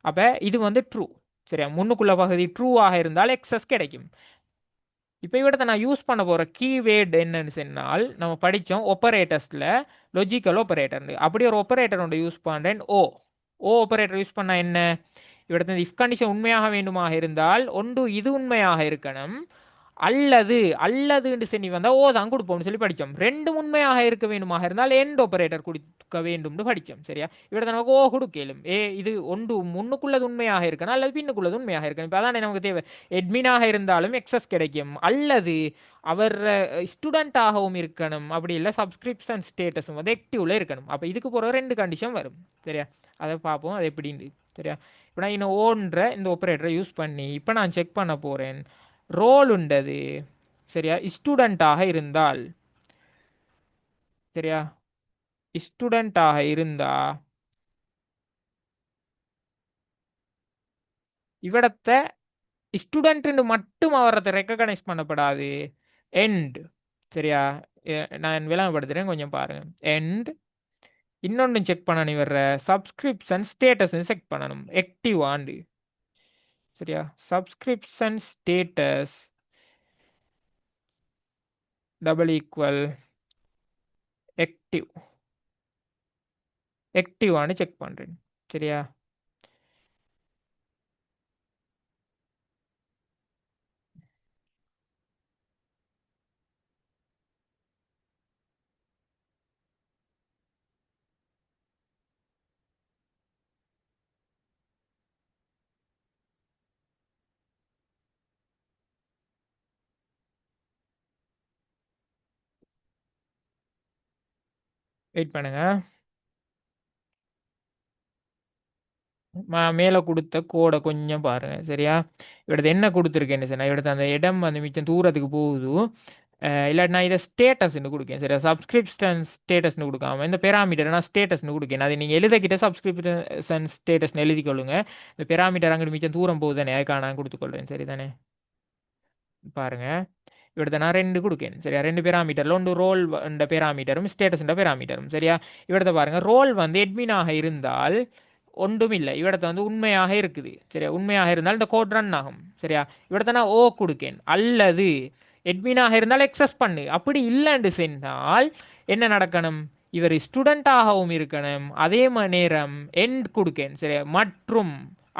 அப்போ இது வந்து ட்ரூ சரியா. முன்னுக்குள்ள பகுதி ட்ரூவாக இருந்தால் எக்ஸஸ் கிடைக்கும். இப்போ இவிடத்தை நான் யூஸ் பண்ண போகிற கீவேர்டு என்னன்னு சொன்னால் நம்ம படித்தோம் ஆப்பரேட்டர்ஸில் லொஜிக்கல் ஆப்பரேட்டர். அப்படி ஒரு ஆப்பரேட்டர் ஒன்று யூஸ் பண்ணுறேன் ஓ. ஓ ஆப்பரேட்டர் யூஸ் பண்ணால் என்ன இவிடத்து இஃப் கண்டிஷன் உண்மையாக வேண்டுமாக இருந்தால் ஒன்று இது உண்மையாக இருக்கணும் அல்லது அல்லதுன்னு சொல்லி வந்தால் ஓ தான் கொடுப்போம்னு சொல்லி படித்தோம். ரெண்டு உண்மையாக இருக்க வேண்டுமாக இருந்தால் எண்ட் ஆப்பரேட்டர் கொடுக்க வேண்டும்னு படித்தோம் சரியா. இவிடத்தை நமக்கு ஓ கொடுக்கலும் இது ஒன்று முன்னுக்குள்ளது உண்மையாக இருக்கணும் அல்லது பின்னுக்குள்ளது உண்மையாக இருக்கணும். இப்போ அதான் நமக்கு தேவை. எட்மினாக இருந்தாலும் எக்ஸஸ் கிடைக்கும் அல்லது அவர் ஸ்டூடெண்ட்டாகவும் இருக்கணும் அப்படி இல்லை சப்ஸ்கிரிப்ஷன் ஸ்டேட்டஸும் வந்து ஆக்டிவ்ல இருக்கணும். அப்போ இதுக்கு போகிற ரெண்டு கண்டிஷன் வரும் சரியா. அதை பார்ப்போம் அது எப்படின்னு சரியா. இப்போ நான் இன்னும் ஓன்ற இந்த ஆப்பரேட்டரை யூஸ் பண்ணி இப்போ நான் செக் பண்ண போகிறேன். ரோல் உண்டது சரியா. ஸ்டூடெண்ட்டாக இருந்தால் சரியா. ஸ்டூடெண்ட்டாக இருந்தா இவிடத்தை ஸ்டூடெண்ட் மட்டும் அவரத்தை ரெக்கக்னைஸ் பண்ணப்படாது எண்ட் சரியா. நான் விளம்பரப்படுத்துகிறேன் கொஞ்சம் பாருங்க. எண்ட் இன்னொன்று செக் பண்ணணும் இவர சப்ஸ்கிரிப்ஷன் ஸ்டேட்டஸ் செக் பண்ணணும் ஆக்டிவ் ஆண்டு சரியா. Subscription status double equal active ஆக்டிவானு செக் பண்ணுறேன் சரியா. வெயிட் பண்ணுங்க. மேலே கொடுத்த கோடை கொஞ்சம் பாருங்க சரியா. இவிடத்து என்ன கொடுத்துருக்கேன்னு சொன்னா இவிடத்து அந்த இடம் வந்து மிச்சம் தூரத்துக்கு போகுது. இல்லாட்டி நான் இதை ஸ்டேட்டஸ்ன்னு கொடுக்கேன் சரியா. சப்ஸ்கிரிப்ஷன் ஸ்டேட்டஸ்னு கொடுக்காம இந்த பெராமீட்டர் நான் ஸ்டேட்டஸ்னு கொடுக்கேன். அது நீங்கள் எழுதக்கிட்ட சப்ஸ்கிரிப்ஷன் ஸ்டேட்டஸ்னு எழுதிக்கொள்ளுங்க. இந்த பெராமீட்டர் அங்கிட்டு மிச்சம் தூரம் போகுது தானே அதுக்காக நான் கொடுத்துக்கொள்றேன் சரி தானே. பாருங்க இவிடத்தை நான் ரெண்டு கொடுக்கேன் சரியா. ரெண்டு பெராமீட்டரில் ஒன்று ரோல் பெராமீட்டரும் ஸ்டேட்டஸ் பெராமீட்டரும் சரியா. இவிடத்தை பாருங்க ரோல் வந்து எட்மினாக இருந்தால் ஒன்றும் இல்லை இவிடத்தை வந்து உண்மையாக இருக்குது சரியா. உண்மையாக இருந்தால் இந்த கோட் ரன் ஆகும் சரியா. இவிடத்தை நான் ஓ கொடுக்கேன் அல்லது எட்மினாக இருந்தால் எக்ஸஸ் பண்ணு அப்படி இல்லைன்னு சொன்னால் என்ன நடக்கணும் இவர் ஸ்டூடெண்ட்டாகவும் இருக்கணும் அதே நேரம் எண்ட் கொடுக்கேன் சரியா. மற்றும்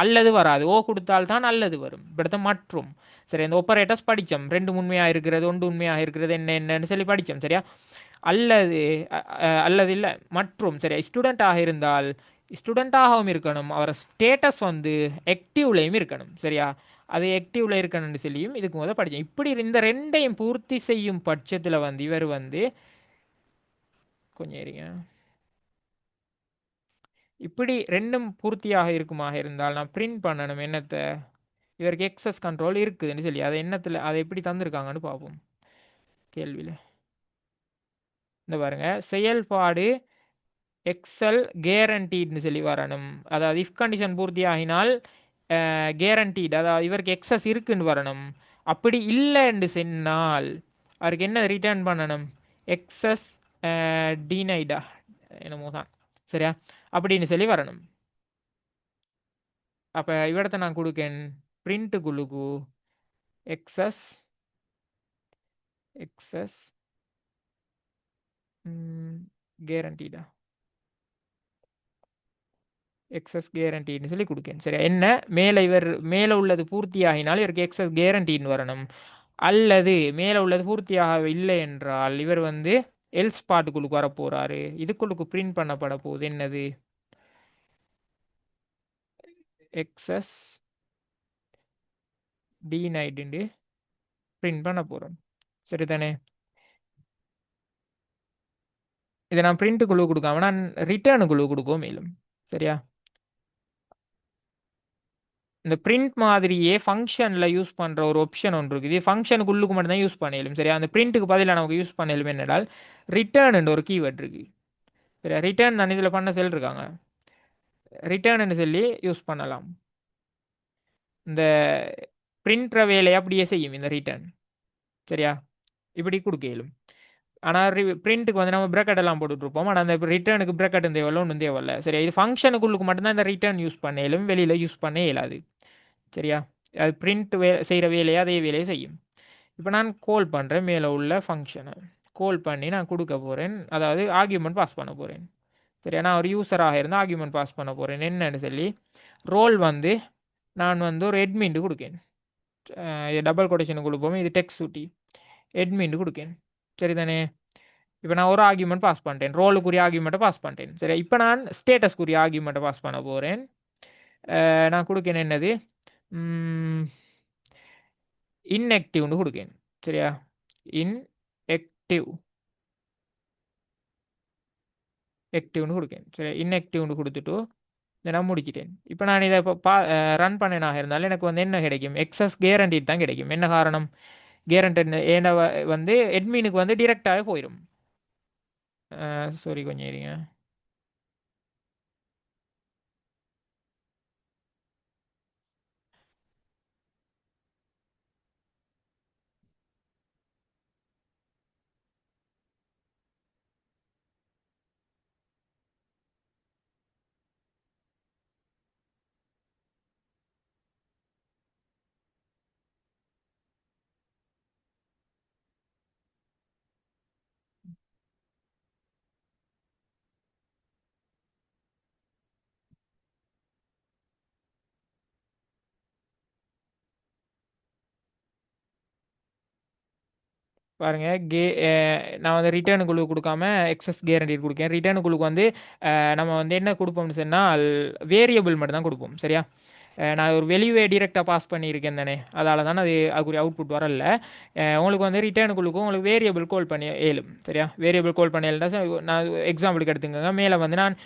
அல்லது வராது ஓ கொடுத்தால் தான் அல்லது வரும். இவிடத்தை மற்றும் சரி. இந்த ஆப்பரேட்டர்ஸ் படித்தோம் ரெண்டு உண்மையாக இருக்கிறது ஒன்று உண்மையாக இருக்கிறது என்னன்னு சொல்லி படித்தோம் சரியா. அல்லது அல்லது இல்லை மற்றும் சரியா. ஸ்டூடெண்ட்டாக இருந்தால் ஸ்டூடெண்ட்டாகவும் இருக்கணும் அவர் ஸ்டேட்டஸ் வந்து ஆக்டிவ்லையும் இருக்கணும் சரியா. அது ஆக்டிவ்ல இருக்கணும்னு சொல்லியும் இதுக்கு முதல் படித்தோம். இப்படி இந்த ரெண்டையும் பூர்த்தி செய்யும் பட்சத்தில் வந்து இவர் வந்து கொஞ்சம் இருங்க. இப்படி ரெண்டும் பூர்த்தியாக இருக்குமாக இருந்தால் நான் பிரிண்ட் பண்ணணும் என்னத்தை இவருக்கு எக்ஸஸ் கண்ட்ரோல் இருக்குதுன்னு சொல்லி அதை என்னத்தில் அதை எப்படி தந்திருக்காங்கன்னு பார்ப்போம். கேள்வியில் இந்த பாருங்க செயல்பாடு எக்ஸல் கேரண்டீட்னு சொல்லி வரணும். அதாவது இஃப் கண்டிஷன் பூர்த்தி ஆகினால் கேரண்டீட் அதாவது இவருக்கு எக்ஸஸ் இருக்குன்னு வரணும். அப்படி இல்லைன்னு சொன்னால் அவருக்கு என்ன ரிட்டர்ன் பண்ணணும் எக்ஸஸ் டினைடா என்னமோ தான் சரியா அப்படின்னு சொல்லி வரணும். அப்போ இவிடத்தை நான் கொடுக்கேன் பிரிண்ட்டு குழுக்கு எக்ஸஸ் எக்ஸஸ் கேரண்டீடா எக்ஸஸ் கேரண்டின்னு சொல்லி கொடுக்கேன் சரியா. என்ன மேலே இவர் மேலே உள்ளது பூர்த்தி ஆகினால் இவருக்கு எக்ஸஸ் கேரண்டின்னு வரணும். அல்லது மேலே உள்ளது பூர்த்தியாக இல்லை என்றால் இவர் வந்து எல்ஸ் பாட்டுக்குள்ளுக்கு வரப்போறாரு. இதுக்குள்ளுக்கு பிரிண்ட் பண்ணப்பட போகுது என்னது எக்ஸஸ் டினைடுன்னு பிரிண்ட் பண்ண போகிறோம் சரிதானே. இதை நான் பிரிண்ட்டுக்குழு கொடுக்காம நான் ரிட்டர்னுக்குழு கொடுக்கவும் மேலும் சரியா. இந்த பிரிண்ட் மாதிரியே ஃபங்க்ஷனில் யூஸ் பண்ணுற ஒரு ஆப்ஷன் ஒன்று இருக்குது. ஃபங்க்ஷனுக்கு உள்ளுக்கு மட்டும் தான் யூஸ் பண்ணலும். சரியா, அந்த பிரிண்ட்டுக்கு பதிலாக நமக்கு யூஸ் பண்ணலும் என்னடால் ரிட்டர்ன் ஒரு கீவேர்ட் இருக்கு. சரியா, ரிட்டர்ன் நான் இதில் பண்ண சொல்லிருக்காங்க. ரிட்டர்ன்னு சொல்லி யூஸ் பண்ணலாம். இந்த பிரிண்ட்ற வேலையை அப்படியே செய்யும் இந்த ரிட்டர்ன். சரியா, இப்படி கொடுக்க இயலும். ஆனால் பிரிண்ட்டுக்கு வந்து நம்ம பிரக்கெட் எல்லாம் போட்டுட்ருப்போம். ஆனால் அந்த ரிட்டர்னுக்கு பிரக்கெட் தேவையில்ல, ஒன்றும் தேவையில்ல. சரியா, இது ஃபங்க்ஷனுக்குள்ளுக்கு மட்டும்தான் இந்த ரிட்டர்ன் யூஸ் பண்ண இயலும், வெளியில் யூஸ் பண்ண இயலாது. சரியா, அது பிரிண்ட் செய்கிற வேலையை அதே வேலையை செய்யும். இப்போ நான் கால் பண்ணுறேன் மேலே உள்ள ஃபங்க்ஷனை. கால் பண்ணி நான் கொடுக்க போகிறேன், அதாவது ஆர்கியூமெண்ட் பாஸ் பண்ண போகிறேன். சரியா, நான் ஒரு யூஸராக இருந்தால் ஆர்கியூமெண்ட் பாஸ் பண்ண போகிறேன். என்னன்னு சொல்லி ரோல் வந்து நான் வந்து ஒரு எட்மின்ட்டு கொடுக்கேன். இது டபுள் கொட்டேஷன் கொடுப்போம், இது டெக்ஸ்ட் சுட்டி எட்மின்ட்டு கொடுக்கேன். சரிதானே. இப்போ நான் ஒரு ஆர்கியூமெண்ட் பாஸ் பண்ணிட்டேன், ரோலுக்குரிய ஆர்கியூமெண்ட்டை பாஸ் பண்ணிட்டேன். சரி, இப்போ நான் ஸ்டேட்டஸ்க்குரிய ஆர்கியூமெண்ட்டை பாஸ் பண்ண போகிறேன். நான் கொடுக்கேன் என்னது, இன்ஆக்டிவ்னு கொடுக்கேன். சரியா, இன்ஆக்டிவ்னு கொடுக்கேன். சரி, இன்ஆக்டிவ்னு கொடுத்துட்டு இதை நான் முடிச்சிட்டேன். இப்போ நான் இதை இப்போ ரன் பண்ணினாக இருந்தாலும் எனக்கு வந்து என்ன கிடைக்கும், எக்ஸஸ் கேரண்டீட் தான் கிடைக்கும். என்ன காரணம், கேரண்டட் ஏன்னா வந்து எட்மினுக்கு வந்து டிரெக்டாகவே போயிடும். சாரி, கொஞ்சம் இருங்க. பாருங்க, நான் வந்து ரிட்டர்னுக்குழு கொடுக்காம எக்ஸஸ் கேரண்டி கொடுக்கேன். ரிட்டர்னுக்குழுக்கு வந்து நம்ம வந்து என்ன கொடுப்போம்னு சொன்னால் வேரியபிள் மட்டும் தான் கொடுப்போம். சரியா, நான் ஒரு வெளியே டிரெக்டாக பாஸ் பண்ணியிருக்கேன் தானே, அதால தான் அது அதுக்குரிய அவுட்புட் வரல. உங்களுக்கு வந்து ரிட்டர்னுக்குள்ளுக்கும் உங்களுக்கு வேரியபிள் கால் பண்ணி ஏழும். சரியா, வேரியபிள் கால் பண்ணி ஏழுனா நான் எக்ஸாம்பிளுக்கு எடுத்துக்கோங்க. மேலே வந்து நான்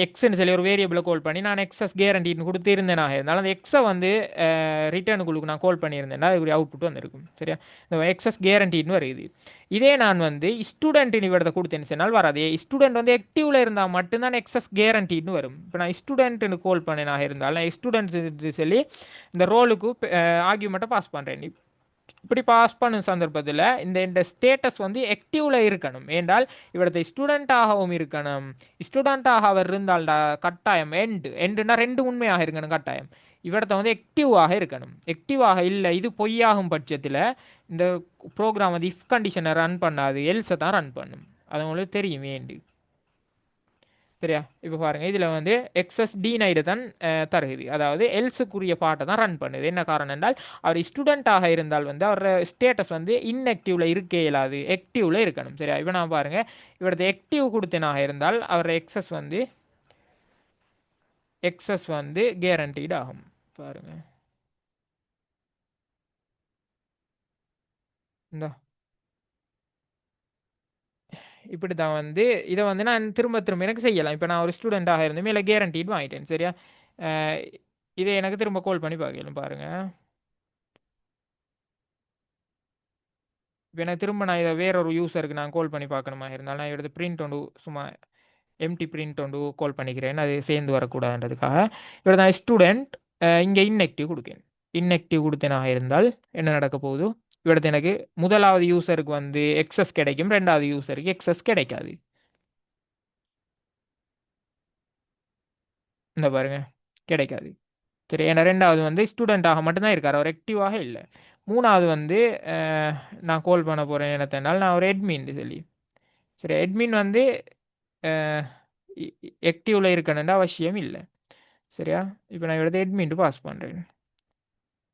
எக்ஸ்ன்னு சொல்லி ஒரு வேரியபிளை கால் பண்ணி நான் எக்ஸஸ் கேரண்டின்னு கொடுத்துருந்தேனாக இருந்தாலும் அந்த எக்ஸை வந்து ரிட்டர்னுக்குள்ளுக்கு நான் கால் பண்ணியிருந்தேன்னா அதுக்குரிய அவுட்புட் வந்துருக்கும். சரியா, இந்த எக்ஸஸ் கேரண்டின்னு வருது. இதே நான் வந்து ஸ்டூடெண்ட்டின் இவரத்தை கொடுத்தேன்னு சொன்னால் வராது. ஸ்டூடெண்ட் வந்து ஆக்டிவ்ல இருந்தால் மட்டும்தான் எக்ஸஸ் கேரண்டின்னு வரும். இப்போ நான் ஸ்டூடெண்ட்னு கால் பண்ணினாக இருந்தால் நான் ஸ்டூடெண்ட்ஸ் சொல்லி இந்த ரோலுக்கு ஆர்கியூமெண்ட்டை பாஸ் பண்ணுறேன். இப்படி பாஸ் பண்ணும் சந்தர்ப்பத்தில் இந்த ஸ்டேட்டஸ் வந்து ஆக்டிவ்ல இருக்கணும். ஏண்டால் இவரத்தை ஸ்டூடெண்ட்டாகவும் இருக்கணும். ஸ்டூடெண்ட்டாக அவர் இருந்தால் கட்டாயம் எண்டுனா ரெண்டு உண்மையாக இருக்கணும் கட்டாயம். இவரத்தை வந்து ஆக்டிவாக இருக்கணும். ஆக்டிவாக இல்லை இது பொய்யாகும் பட்சத்தில் இந்த ப்ரோக்ராம் வந்து இஃப் கண்டிஷனை ரன் பண்ணாது, எல்ஸை தான் ரன் பண்ணும். அது உங்களுக்கு தெரியும் ஏண்டு. சரியா, இப்போ பாருங்கள் இதில் வந்து எக்ஸஸ் டினைடு தான் தருகுது, அதாவது எல்ஸுக்குரிய பாட்டை தான் ரன் பண்ணுது. என்ன காரணம் என்றால் அவர் ஸ்டூடெண்ட்டாக இருந்தால் வந்து அவர் ஸ்டேட்டஸ் வந்து இன்ஆக்டிவ்ல இருக்கே இயலாது, ஆக்டிவ்ல இருக்கணும். சரியா, இப்போ நான் பாருங்கள் இவரது ஆக்டிவ் கொடுத்தனாக இருந்தால் அவர் எக்ஸஸ் வந்து கேரண்டீடு ஆகும். பாருங்கள் இந்த இப்படி தான் வந்து இதை வந்து நான் திரும்ப திரும்ப எனக்கு செய்யலாம். இப்போ நான் ஒரு ஸ்டூடெண்ட்டாக இருந்தேன், மேலே கேரண்டீடு வாங்கிட்டேன். சரியா, இதை எனக்கு திரும்ப கால் பண்ணி பார்க்கலாம். பாருங்கள், இப்போ எனக்கு திரும்ப நான் இதை வேற ஒரு யூஸருக்கு நான் கால் பண்ணி பார்க்கணுமா இருந்தாலும் நான் எடுத்து பிரிண்ட் ஒன்று சும்மா எம்டி பிரிண்ட் ஒன்று கால் பண்ணிக்கிறேன், அது சேர்ந்து வரக்கூடாதுன்றதுக்காக. இப்போ நான் ஸ்டூடெண்ட் இங்கே இன்ஆக்டிவ் கொடுக்கேன். இன்ஆக்டிவ் கொடுத்தேனாக இருந்தால் என்ன நடக்க போகுது, இவிடத்து எனக்கு முதலாவது யூஸருக்கு வந்து எக்ஸஸ் கிடைக்கும், ரெண்டாவது யூஸருக்கு எக்ஸஸ் கிடைக்காது. இந்த பாருங்க, கிடைக்காது. சரி, ஏன்னா ரெண்டாவது வந்து ஸ்டூடெண்ட்டாக மட்டும்தான் இருக்கார், அவர் ஆக்டிவாக இல்லை. மூணாவது வந்து நான் கால் பண்ண போகிறேன் என்னத்தனால் நான் ஒரு அட்மின் சொல்லி. சரி, அட்மின் வந்து ஆக்டிவில் இருக்கணுன்ற அவசியம் இல்லை. சரியா, இப்போ நான் இவிடத்தை அட்மின்ட்டு பாஸ் பண்ணுறேன்.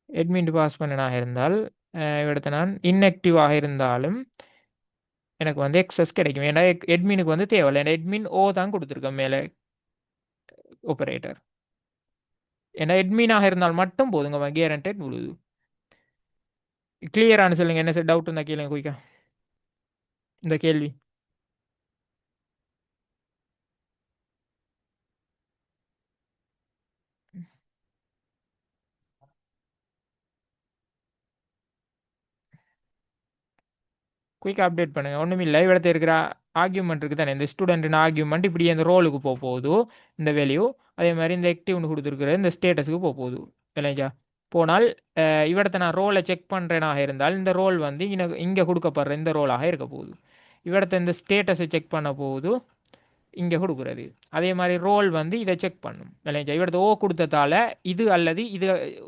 அட்மின்ட்டு பாஸ் பண்ணனாக இருந்தால் இவிடத்தை நான் இன்ஆக்டிவாக இருந்தாலும் எனக்கு வந்து எக்ஸஸ் கிடைக்கும். ஏன்னா அட்மினுக்கு வந்து தேவையில்லை, ஏன்னா அட்மின் ஓ தான் கொடுத்துருக்கேன் மேலே ஆப்பரேட்டர். ஏன்னா அட்மினாக இருந்தால் மட்டும் போதுங்க, கேரண்டட் முழுது. கிளியரானு சொல்லுங்கள், என்ன சார் டவுட் இருந்தால் கேளுங்க குயிக்கா இந்த கேள்வி. குயிக்காக அப்டேட் பண்ணுங்க. ஒன்றும் இல்லை, இவ்வளோ இருக்கிற ஆர்கியூமெண்ட் இருக்குது தானே, இந்த ஸ்டூடெண்ட்னு ஆர்கியூமெண்ட் இப்படி இந்த ரோலுக்கு போக போகுது இந்த வேல்யூ. அதே மாதிரி இந்த ஆக்டிவ்னு கொடுத்துருக்குற இந்த ஸ்டேட்டஸுக்கு போக போகுது இல்லைங்களா. போனால் இவிடத்தை நான் ரோலை செக் பண்ணுறேனாக இருந்தால் இந்த ரோல் வந்து இங்கே கொடுக்கப்படுற இந்த ரோலாக இருக்க போகுது. இவிடத்தை இந்த ஸ்டேட்டஸை செக் பண்ண போகுது இங்கே கொடுக்குறது. அதே மாதிரி ரோல் வந்து இதை செக் பண்ணும் இல்லைங்களா. இவிடத்தை ஓ கொடுத்ததால இது அல்லது இது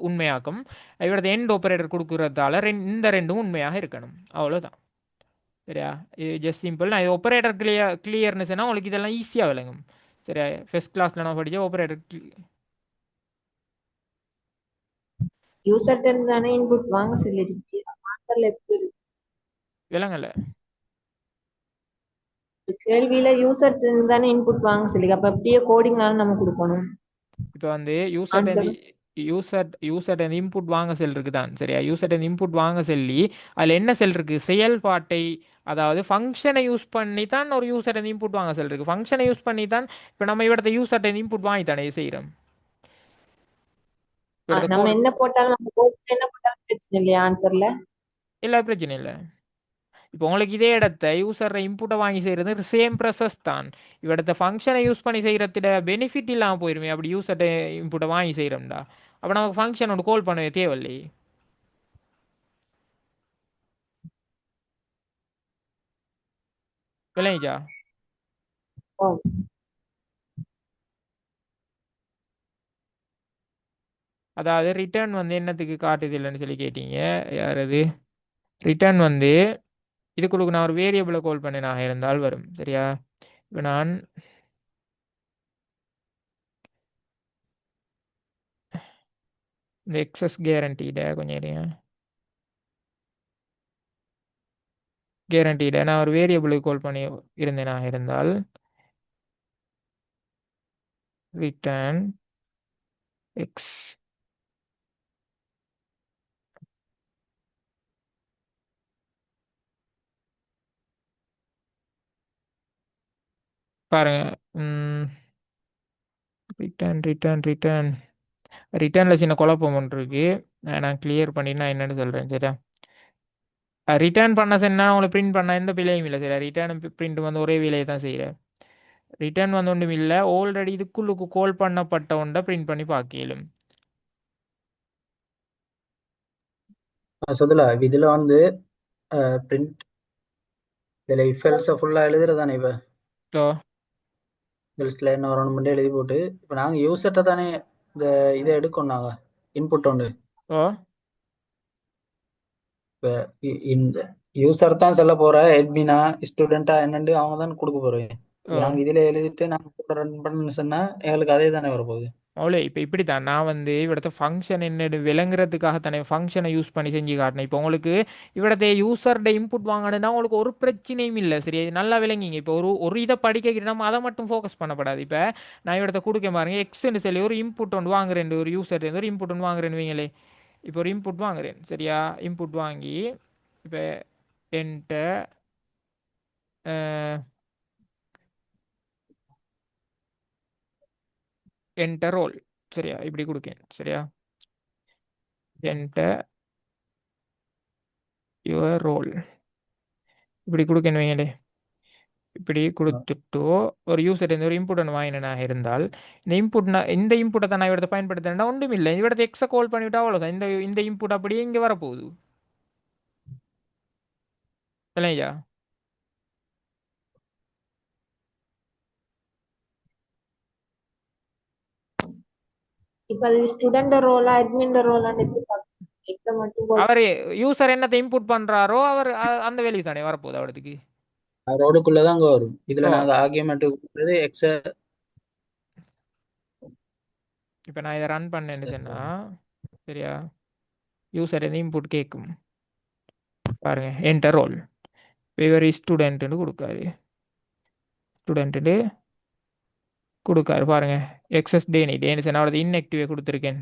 உண்மையாக்கும். இவிடத்தை எண்ட் ஆப்பரேட்டர் கொடுக்குறதால இந்த ரெண்டும் உண்மையாக இருக்கணும். அவ்வளோதான். சரியா, இது ஜஸ்ட் சிம்பிள். நான் இது ஆப்பரேட்டர் கிளியர்னஸ்னா உங்களுக்கு இதெல்லாம் ஈஸியாக விளங்கும். சரியா, ஃபர்ஸ்ட் கிளாஸில் நான் படித்த ஆப்பரேட்டர் யூசர் தானே இன்புட் வாங்க சொல்லிருச்சு. ஆன்சர்ல எப்படி இருக்கு? விளங்கலை. கேள்வியில யூசர் தானே இன்புட் வாங்க சொல்லி, அப்ப அப்படியே கோடிங்னாலும் நம்ம கொடுக்கணும். இப்போ வந்து யூசர்டேருந்து ஆன்சர் யூசர்டேருந்து இன்புட் வாங்க செல் இருக்குது தான். சரியா, யூசர்டேருந்து இன்புட் வாங்க சொல்லி அதில் என்ன செல் இருக்குது, செயல்பாட்டை, அதாவது ஃபங்க்ஷனை யூஸ் பண்ணி தான் ஒரு யூசர்டேருந்து இன்புட் வாங்க செல் இருக்குது. ஃபங்க்ஷனை யூஸ் பண்ணி தான் இப்போ நம்ம இவிடத்தை யூசர்டேருந்து இன்புட் வாங்கி தானே செய்கிறோம். இவிடத்தை நம்ம கோட் என்ன போட்டாலும், நம்ம கோட்ல என்ன போட்டாலும் பிரச்சனை இல்லையா ஆன்சர்ல? இல்லை, பிரச்சனை இல்லை. இப்போ உங்களுக்கு இதே இடத்த யூசர் இன்புட்டை வாங்கி செய்கிறது சேம் ப்ராசஸ் தான். இவிடத்த ஃபங்க்ஷனை யூஸ் பண்ணி செய்கிறதுல பெனிஃபிட் இல்லாமல் போயிருமே அப்படி யூசர்ட்ட இன்புட்டை வாங்கி செய்கிறோம்டா. அப்போ நமக்கு ஃபங்க்ஷன் ஒன்று கால் பண்ண தேவையில்லை. விளைஞ்சா. ஓ, அதாவது ரிட்டர்ன் வந்து என்னத்துக்கு காட்டுது இல்லைன்னு சொல்லி கேட்டீங்க. யார் அது? ரிட்டர்ன் வந்து இதுக்குள்ளுக்கு நான் ஒரு வேரியபிளை கால் பண்ணினாக இருந்தால் வரும். சரியா, இப்போ நான் இந்த எக்ஸஸ் கேரண்டீட கொஞ்சம் இருங்க. கேரண்டீட நான் ஒரு வேரியபிளுக்கு கால் பண்ணி இருந்தேனாக இருந்தால் ரிட்டர்ன் எக்ஸ் பாருங்க. ரிட்டர்ன் ரிட்டர்ன் ரிட்டர்ன் ரிட்டர்னில் சின்ன குழப்பம் ஒன்று இருக்கு. நான் கிளியர் பண்ணி நான் என்னன்னு சொல்கிறேன். சரியா, ரிட்டர்ன் பண்ண சொன்னா உங்களுக்கு பிரிண்ட் பண்ண எந்த பிழையும் இல்லை. சரியா, ரிட்டர்ன் பிரிண்ட் வந்து ஒரே வேலையை தான் செய்கிறேன். ரிட்டர்ன் வந்து ஒன்றும் இல்லை, ஆல்ரெடி இதுக்குள்ளுக்கு கால் பண்ணப்பட்ட ஒன்றை பிரிண்ட் பண்ணி பார்க்கலும். சொல்லுல இதுல வந்து பிரிண்ட் இதுல இஃப் எல்ஸை ஃபுல்லா எழுதுறதானே. இப்ப ஸோ எல்ஸ்ல என்ன வரணும் மட்டும் எழுதி போட்டு இப்ப நாங்க யூசர்ட்ட தானே இந்த இதை எடுக்கணும். நாங்க இன்புட் ஒன்று ஸோ இப்ப இந்த யூசர் தான் சொல்ல போற எட்மினா ஸ்டூடெண்டா என்னண்டு அவங்க தான் கொடுக்க போறோம். இப்ப நாங்க இதுல எழுதிட்டு நாங்க ரன் பண்ணு சொன்னா எங்களுக்கு அதே தானே வரப்போகுது. அவ்வளோ. இப்போ இப்படி தான் நான் வந்து இவிடத்த ஃபங்க்ஷன் என்னது விளங்குறதுக்காக தானே ஃபங்க்ஷனை யூஸ் பண்ணி செஞ்சு காட்டினேன். இப்போ உங்களுக்கு இவிடத்தை யூசர்ட இன்புட் வாங்கணும்னா உங்களுக்கு ஒரு பிரச்சனையும் இல்லை. சரி, நல்லா விளங்கிங்க. இப்போ ஒரு இதை படிக்க நம்ம அதை மட்டும் ஃபோக்கஸ் பண்ணப்படாது. இப்போ நான் இவிடத்தை கொடுக்க பாருங்க, எக்ஸ்ன்னு சொல்லி ஒரு இன்புட் ஒன்று வாங்குறேன், ஒரு யூசர் ஒரு இன்புட் ஒன்று வாங்குறேன்னு வைங்களே. இப்போ ஒரு இன்புட் வாங்குறேன். சரியா, இன்புட் வாங்கி இப்போ என்கிட்ட என்கிட்ட ரோல். சரியா, இப்படி கொடுக்கேன். சரியா, என்கிட்ட யுவர் ரோல் இப்படி கொடுக்கணும் வைங்களே. இப்படி கொடுத்துட்டு ஒரு யூசர் ஒரு இன்புட் ஒன்று வாங்கினாக இருந்தால் இந்த இன்புட்டை தான் நான் இவரத்தை பயன்படுத்தினா ஒன்றும் இல்லை. இவரத்தை எக்ஸை கால் பண்ணிவிட்டா அவ்வளோதான். இந்த இன்புட் அப்படியே இங்கே வரப்போகுது இல்லையா. இப்ப அது ஸ்டூடெண்ட் ரோலா அட்மின் ரோலான்னு எப்படி பார்க்கணும்? எக்ஸ மட்டும் அவர் யூசர் என்னத்தை இன்புட் பண்ணுறாரோ அவர் அந்த வேல்யூ தானே வரப்போகுது அவருக்கு. ரோடுக்குள்ளதான் அங்க வரும். இதுல ஸோ நாங்க ஆர்கியூமெண்ட் கொடுக்குறது எக்ஸ. இப்போ நான் இதை ரன் பண்ணேன்னு சொன்னால் சரியா, யூசர் எந்த இன்புட் கேட்கும் பாருங்க. என்டர் ரோல் வெரி ஸ்டூடெண்ட்டுன்னு கொடுக்காரு, ஸ்டூடெண்ட்டு கொடுக்காரு பாருங்க. எக்ஸஸ் டேனி டேனி சொன்னால் அவரது இன்ஆக்டிவே கொடுத்துருக்கேன்.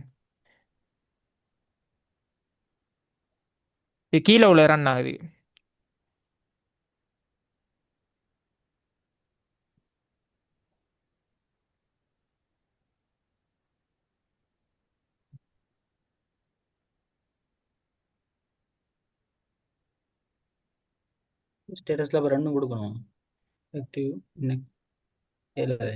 இது கீழே உள்ள ரன் ஆகுது. ஸ்டேட்டஸ்ல அப்ப ரெண்டும் கொடுக்கணும். ஆக்டிவ் இன்னைக்கு இல்ல.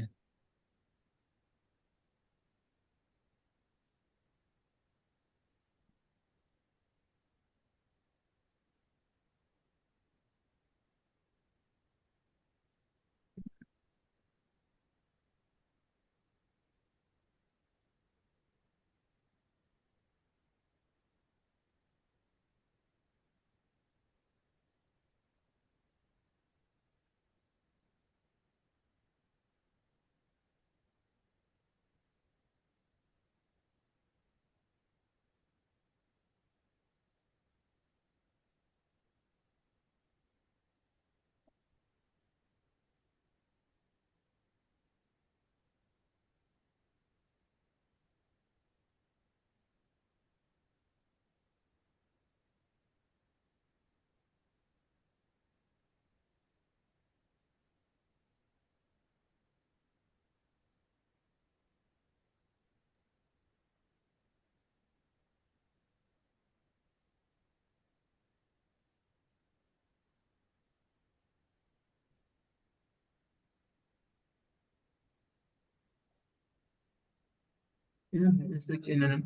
என்னன்னு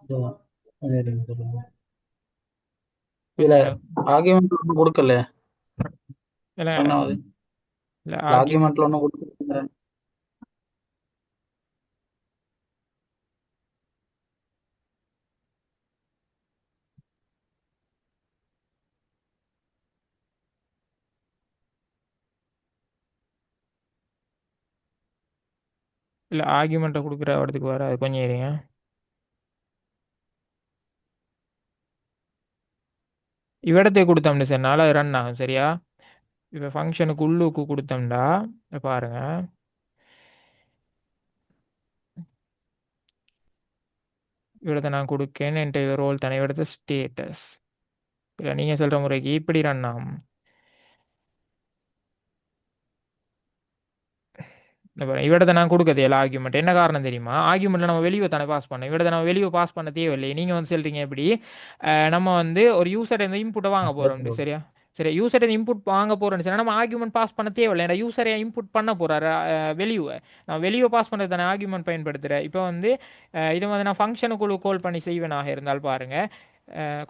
இதுதான். அது இருக்கு சொல்லுங்க. இதுல புரியல. ஆர்குமெண்ட் ஒன்றும் கொடுக்கல. இல்லை ரெண்டாவது இல்லை ஆர்குமெண்ட்ல ஒன்றும் கொடுக்கல. இல்லை ஆர்கியூமெண்ட்டை கொடுக்குற இடத்துக்கு வர அது கொஞ்சம் இருங்க. இவ்விடத்தை கொடுத்தோம்னு சொன்னால் அது ரன் ஆகும் சரியா. இப்போ ஃபங்க்ஷனுக்கு உள்ளுக்கு கொடுத்தோம்டா பாருங்க. இவ்விடத்தை நான் கொடுக்கேன் என்கிட்ட ரோல் தானே இவ்விடத்தை ஸ்டேட்டஸ். இல்லை நீங்கள் சொல்கிற முறைக்கு இப்படி ரன் ஆகும். இவ்விடத்தை நான் கொடுக்கறது எல்லா ஆர்குமெண்ட் என்ன காரணம் தெரியுமா? ஆர்குமெண்ட்ல நம்ம வெளியே தானே பாஸ் பண்ணோம். இவ்விடத்தை நம்ம வெளியே பாஸ் பண்ண தேவையில்லை. நீங்கள் வந்து சொல்றீங்க எப்படி நம்ம வந்து ஒரு யூசர் இந்த இன்புட்டை வாங்க போகிறோம் சரியா. சரி யூசர் இன்புட் வாங்க போறோம்னு சொன்னா நம்ம ஆர்குமெண்ட் பாஸ் பண்ண தேவையில்லை. ஏன்னா யூசரை இன்புட் பண்ண போறாரு வெளியே. நான் வெளியே பாஸ் பண்ணுறது தானே ஆர்குமெண்ட் பயன்படுத்துகிறேன். இப்போ வந்து இதை வந்து நான் ஃபங்க்ஷனுக்குள்ள கால் பண்ணி செய்வேனாக இருந்தால் பாருங்க.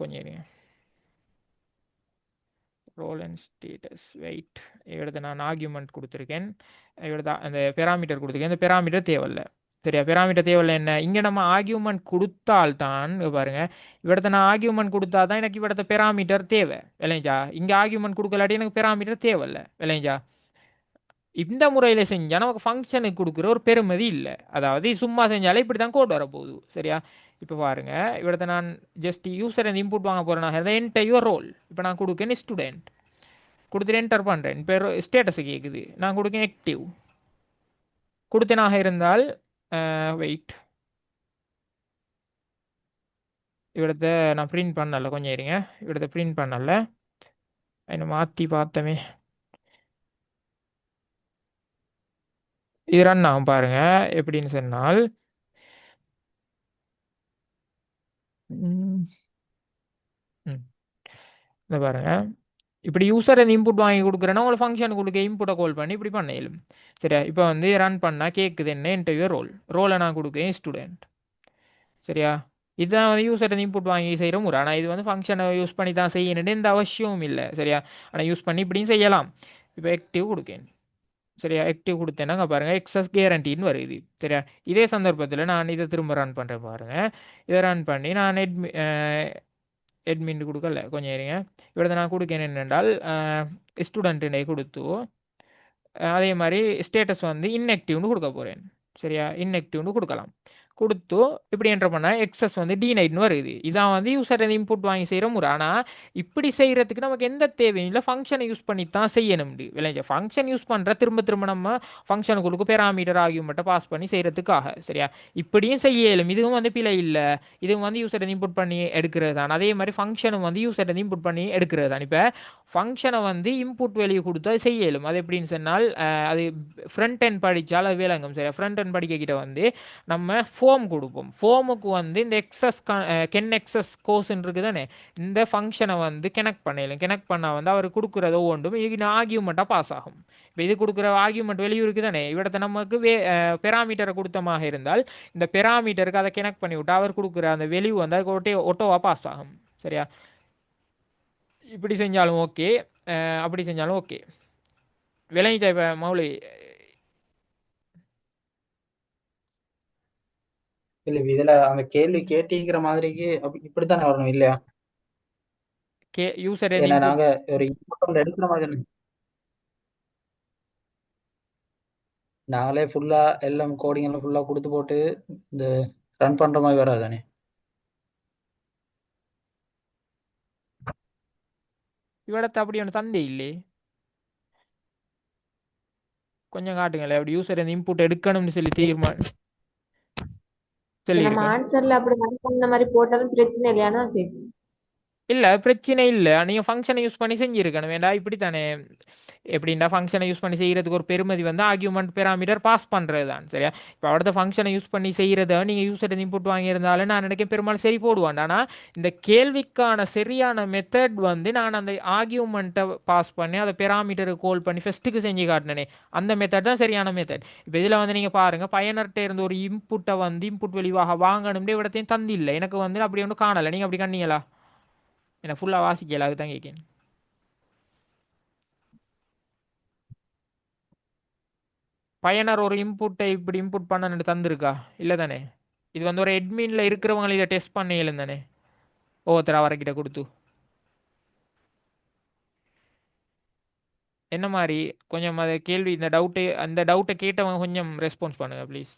கொஞ்சம் இருங்க. Role and status wait. இவிடத்தை நான் ஆர்குமெண்ட் கொடுத்துருக்கேன். இவிடத்தை அந்த பெராமீட்டர் கொடுத்துருக்கேன். இந்த பெராமீட்டர் தேவையில்லை சரியா. பெராமீட்டர் தேவையில்லை. என்ன இங்கே நம்ம ஆர்குமெண்ட் கொடுத்தால்தான் பாருங்க. இவிடத்தை நான் ஆர்குமெண்ட் கொடுத்தா தான் எனக்கு இவிடத்தை பெராமீட்டர் தேவை இல்லைஞ்சா. இங்கே ஆர்குமெண்ட் கொடுக்கலாட்டி எனக்கு பெராமீட்டர் தேவையில்லை இல்லைஞ்சா. இந்த முறையில் செஞ்சால் நமக்கு ஃபங்க்ஷனுக்கு கொடுக்குற ஒரு பெருமதி இல்லை. அதாவது சும்மா செஞ்சாலே இப்படி தான் கோட் வரப்போகுது சரியா. இப்போ பாருங்க இவிடத்தை நான் ஜஸ்ட் யூசர் இந்த இன்புட் வாங்க போகிறேன். என்டையர் ரோல் இப்போ நான் கொடுக்கேன் ஸ்டூடெண்ட் கொடுத்துட்டு என்டர் பண்ணுறேன். இப்போ ஸ்டேட்டஸ் கேட்குது. நான் கொடுக்கேன் ஆக்டிவ் கொடுத்தேனாக இருந்தால் வெயிட். இவிடத்தை நான் பிரிண்ட் பண்ணல. கொஞ்சம் இருங்க. இவிடத்தை பிரிண்ட் பண்ணல. என்ன மாற்றி பார்த்தமே. இது ரன் ஆகும் பாருங்க. எப்படின்னு சொன்னால் இந்த பாருங்க. இப்படி யூசர் இந்த இன்புட் வாங்கி கொடுக்குறேன்னா உங்களுக்கு ஃபங்க்ஷனுக்கு கொடுக்க இன்புட்டை கால் பண்ணி இப்படி பண்ணலும் சரியா. இப்போ வந்து ரன் பண்ணால் கேட்குது என்ன இன்டர்வியூ ரோலை நான் கொடுக்கேன் ஸ்டூடெண்ட் சரியா. இதுதான் வந்து யூசர் இன்புட் வாங்கி செய்கிற முறை. ஆனால் இது வந்து ஃபங்க்ஷனை யூஸ் பண்ணி தான் செய்யணுன்னு எந்த அவசியமும் இல்லை சரியா. ஆனால் யூஸ் பண்ணி இப்படியும் செய்யலாம். இப்போ ஆக்டிவ் கொடுக்கேன் சரியா. ஆக்டிவ் கொடுத்தேன்னாங்க பாருங்கள் எக்ஸஸ் கேரண்டின்னு வருது சரியா. இதே சந்தர்ப்பத்தில் நான் இதை திரும்ப ரன் பண்ணுறேன் பாருங்கள். இதை ரன் பண்ணி நான் எட்மின் கொடுக்கல. கொஞ்சம் இருங்க. இவிடத்தை நான் கொடுக்கேன் என்னென்றால் ஸ்டூடெண்ட்டுனே கொடுத்து அதே மாதிரி ஸ்டேட்டஸ் வந்து இன்ஆக்டிவ்னு கொடுக்க போகிறேன் சரியா. இன்ஆக்டிவ்னு கொடுக்கலாம். கொடுத்து இப்படி என்டர் பண்ணால் எக்ஸஸ் வந்து D9ன்னு வருது. இதான் வந்து யூசர் இன்புட் வாங்கி செய்கிற முறை. ஆனால் இப்படி செய்கிறதுக்கு நமக்கு எந்த தேவையும் இல்லை. ஃபங்க்ஷனை யூஸ் பண்ணி தான் செய்யணும். விளைஞ்ச ஃபங்க்ஷன் யூஸ் பண்ணுற திரும்ப திரும்ப நம்ம ஃபங்க்ஷனுக்குள்ளுக்கு பெராமீட்டர் ஆகியோமட்டை பாஸ் பண்ணி செய்கிறதுக்காக சரியா. இப்படியும் செய்ய இயலும். இதுவும் வந்து பிழை இல்லை. இதுவும் வந்து யூசர் இன்புட் பண்ணி எடுக்கிறது தான். அதே மாதிரி ஃபங்க்ஷனும் வந்து யூசர் இன்புட் பண்ணி எடுக்கிறது தான். இப்போ ஃபங்க்ஷனை வந்து இன்புட் வேல்யூ கொடுத்து அது செய்ய இயலும். அது எப்படின்னு சொன்னால் அது ஃப்ரண்ட் எண்ட் படித்தால் அது விளங்கும். சரி, ஃப்ரண்ட் எண்ட் படிக்க கிட்ட வந்து நம்ம ஃபோம் கொடுப்போம். ஃபோமுக்கு வந்து இந்த எக்ஸஸ் கென் எக்ஸஸ் கோஸ்ன்னு இருக்குது தானே, இந்த ஃபங்க்ஷனை வந்து கனெக்ட் பண்ணிடலாம். கனெக்ட் பண்ணால் வந்து அவர் கொடுக்குறதோ ஒன்றும் இது ஆர்கியூமெண்ட்டாக பாஸ் ஆகும். இப்போ இது கொடுக்குற ஆர்கியூமெண்ட் வெளியூ இருக்குது தானே, இவிடத்தை நமக்கு பெராமீட்டரை கொடுத்தமாக இருந்தால் இந்த பெராமீட்டருக்கு அதை கனெக்ட் பண்ணி விட்டு அவர் கொடுக்குற அந்த வெளியூ வந்து அதுக்கு ஒட்டோவாக பாஸ் ஆகும். சரியா, இப்படி செஞ்சாலும் ஓகே, அப்படி செஞ்சாலும் ஓகே. விளங்கிச்சா இப்போ மௌலி? இல்ல இதுல அந்த கேள்வி கேட்டிக்கிற மாதிரிக்கு இப்படித்தானே வரணும் இல்லையா? யூசர் ஏன்னா இன்புட் நாங்க ஒரு இன்புட் எடுக்கிற மாதிரி தானே. நாங்களே ஃபுல்லா எல்லாம் கோடிங் எல்லாம் ஃபுல்லா கொடுத்து போட்டு இந்த ரன் பண்ற மாதிரி வராதானே. இவிடத்தை அப்படி ஒன்று தந்தே இல்லை. கொஞ்சம் காட்டுங்களேன், அப்படி யூசர் இன்புட் எடுக்கணும்னு சொல்லி நம்ம சொல்லியிருக்கேன். ஆன்சர்ல அப்படி ரன் பண்ண மாதிரி போட்டாலும் பிரச்சனை இல்லையானா கேட்கும். இல்லை, பிரச்சனை இல்லை. நீங்கள் ஃபங்க்ஷனை யூஸ் பண்ணி செஞ்சுருக்கணும். வேண்டாம் இப்படி தானே, எப்படின்னா ஃபங்க்ஷனை யூஸ் பண்ணி செய்கிறதுக்கு ஒரு பெருமதி வந்து ஆர்கியூமெண்ட் பெராமீட்டர் பாஸ் பண்ணுறது தான். சரியா, இப்போ அடுத்த ஃபங்க்ஷனை யூஸ் பண்ணி செய்கிறத நீங்கள் யூசர் இன்புட் வாங்கியிருந்தாலும் நான் நினைக்கிறேன் பெரும்பாலும் சரி போடுவான். ஆனால் இந்த கேள்விக்கான சரியான மெத்தட் வந்து நான் அந்த ஆர்கியூமெண்ட்டை பாஸ் பண்ணி அதை பெராமீட்டருக்கு கால் பண்ணி ஃபஸ்ட்டுக்கு செஞ்சு காட்டினேனே, அந்த மெத்தட் தான் சரியான மெத்தட். இப்போ இதில் வந்து நீங்கள் பாருங்கள், பயனர்கிட்ட இருந்து ஒரு இன்புட்டை வந்து இன்புட் வெளிவாக வாங்கணும்னு இவிடத்தையும் தந்தில்லை. எனக்கு வந்து அப்படி ஒன்றும் காணலை. நீங்கள் அப்படி கண்ணீங்களா? எனக்கு ஃபுல்லாக வாசிக்கல, அதுதான் கேட்கேன். பயனர் ஒரு இன்புட்டை இப்படி இன்புட் பண்ணணுன்னு தந்திருக்கா? இல்லை தானே. இது வந்து ஒரு எட்மின்ல இருக்கிறவங்க இதை டெஸ்ட் பண்ணையிலும் தானே, ஒவ்வொருத்தர் அவர்கிட்ட கொடுத்து என்ன மாதிரி கொஞ்சம் அதை கேள்வி இந்த டவுட்டு அந்த டவுட்டை கேட்டவங்க கொஞ்சம் ரெஸ்பான்ஸ் பண்ணுங்க ப்ளீஸ்.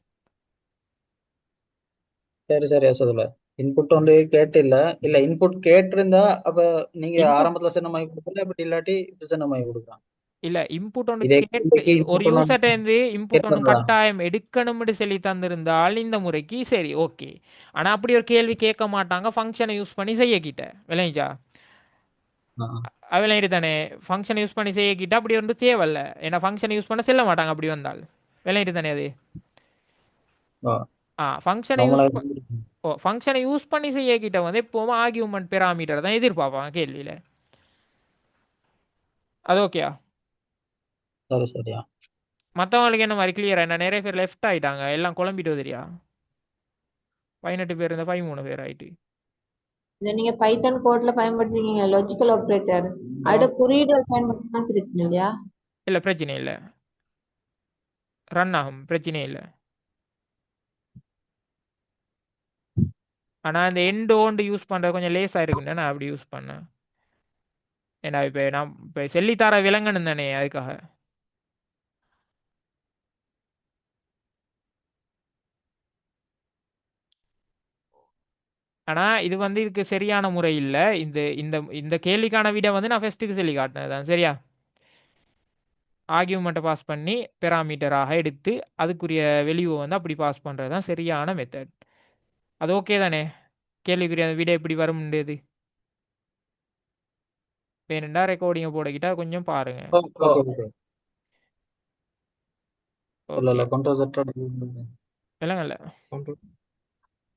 சரி சரி அசதுல இன்புட் வந்து கேட்டில்ல. இல்ல இன்புட் கேட்டிருந்தா அப்ப நீங்க இன்புட் ஆரம்பத்துல சொன்ன மாதிரி கொடுக்கல, அப்படி இல்லாட்டி இப்படி சொன்ன மாதிரி கொடுக்கலாம். இல்லை, இன்புட் ஒன்று இதே கேட்டு கேள்விக்கு ஒரு இன்புட் ஒன்று யூசர்ட்ட இருந்து இன்புட் ஒன்று கேட்கறதா? கட்டாயம் எடுக்கணும்னு சொல்லி தந்திருந்தால் இந்த முறைக்கு சரி ஓகே. ஆனால் அப்படி ஒரு கேள்வி கேட்க மாட்டாங்க, ஃபங்க்ஷனை யூஸ் பண்ணி செய்யக்கிட்ட. விளைஞ்சா விளையாடி தானே, ஃபங்க்ஷனை யூஸ் பண்ணி செய்யக்கிட்ட அப்படி ஒன்று தேவையில்ல. ஏன்னா ஃபங்க்ஷனை யூஸ் பண்ண செல்ல மாட்டாங்க அப்படி வந்தால். விளையாடி தானே அது. ஃபங்க்ஷனை யூஸ் ஃபங்க்ஷனை யூஸ் பண்ணி செய்யக்கிட்ட வந்து எப்போவும் ஆர்கியூமெண்ட் பெராமீட்டர் தான் எதிர்பார்ப்பாங்க கேள்வியில். அது ஓகேயா? சரி சரியா. மற்றவங்களுக்கு என்ன மாதிரி கிளியரா? என்ன நிறைய பேர் லெஃப்ட் ஆயிட்டாங்க, எல்லாம் குழம்பிட்டு தெரியா. 18 பேர் இருந்தால் 13 பேர் ஆயிட்டு. இதை நீங்க பைத்தன் கோட்ல பயன்படுத்திருக்கீங்க லாஜிக்கல் ஆப்ரேட்டர். அட குறியீடு பயன்படுத்தினா பிரச்சனை இல்லையா? இல்லை பிரச்சனை இல்லை, ரன் ஆகும், பிரச்சனை இல்லை. ஆனால் இந்த எண்ட் ஓண்டு யூஸ் பண்ணுறது கொஞ்சம் லேஸாக இருக்குன்னு நான் அப்படி யூஸ் பண்ணேன். ஏன்னா இப்போ நான் இப்போ சொல்லித்தர விலங்கணும் தானே, அதுக்காக. ஆனால் இது வந்து இதுக்கு சரியான முறை இல்லை. இந்த இந்த இந்த கேள்விக்கான விட வந்து நான் ஃபஸ்ட்டுக்கு சொல்லி காட்டினது தான். சரியா, ஆர்கியூமெண்ட்டை பாஸ் பண்ணி பெராமீட்டராக எடுத்து அதுக்குரிய வெளியூவை வந்து அப்படி பாஸ் பண்ணுறது தான் சரியான மெத்தட். அது ஓகே தானே? கேள்விக்குரிய அந்த விட எப்படி வரும்ன்றது வேணுண்டா ரெக்கார்டிங்கை போடக்கிட்டா கொஞ்சம் பாருங்க. Okay okay. இல்ல ஓகே, இல்ல கண்ட்ரோல் செட் இல்லைங்கல்ல.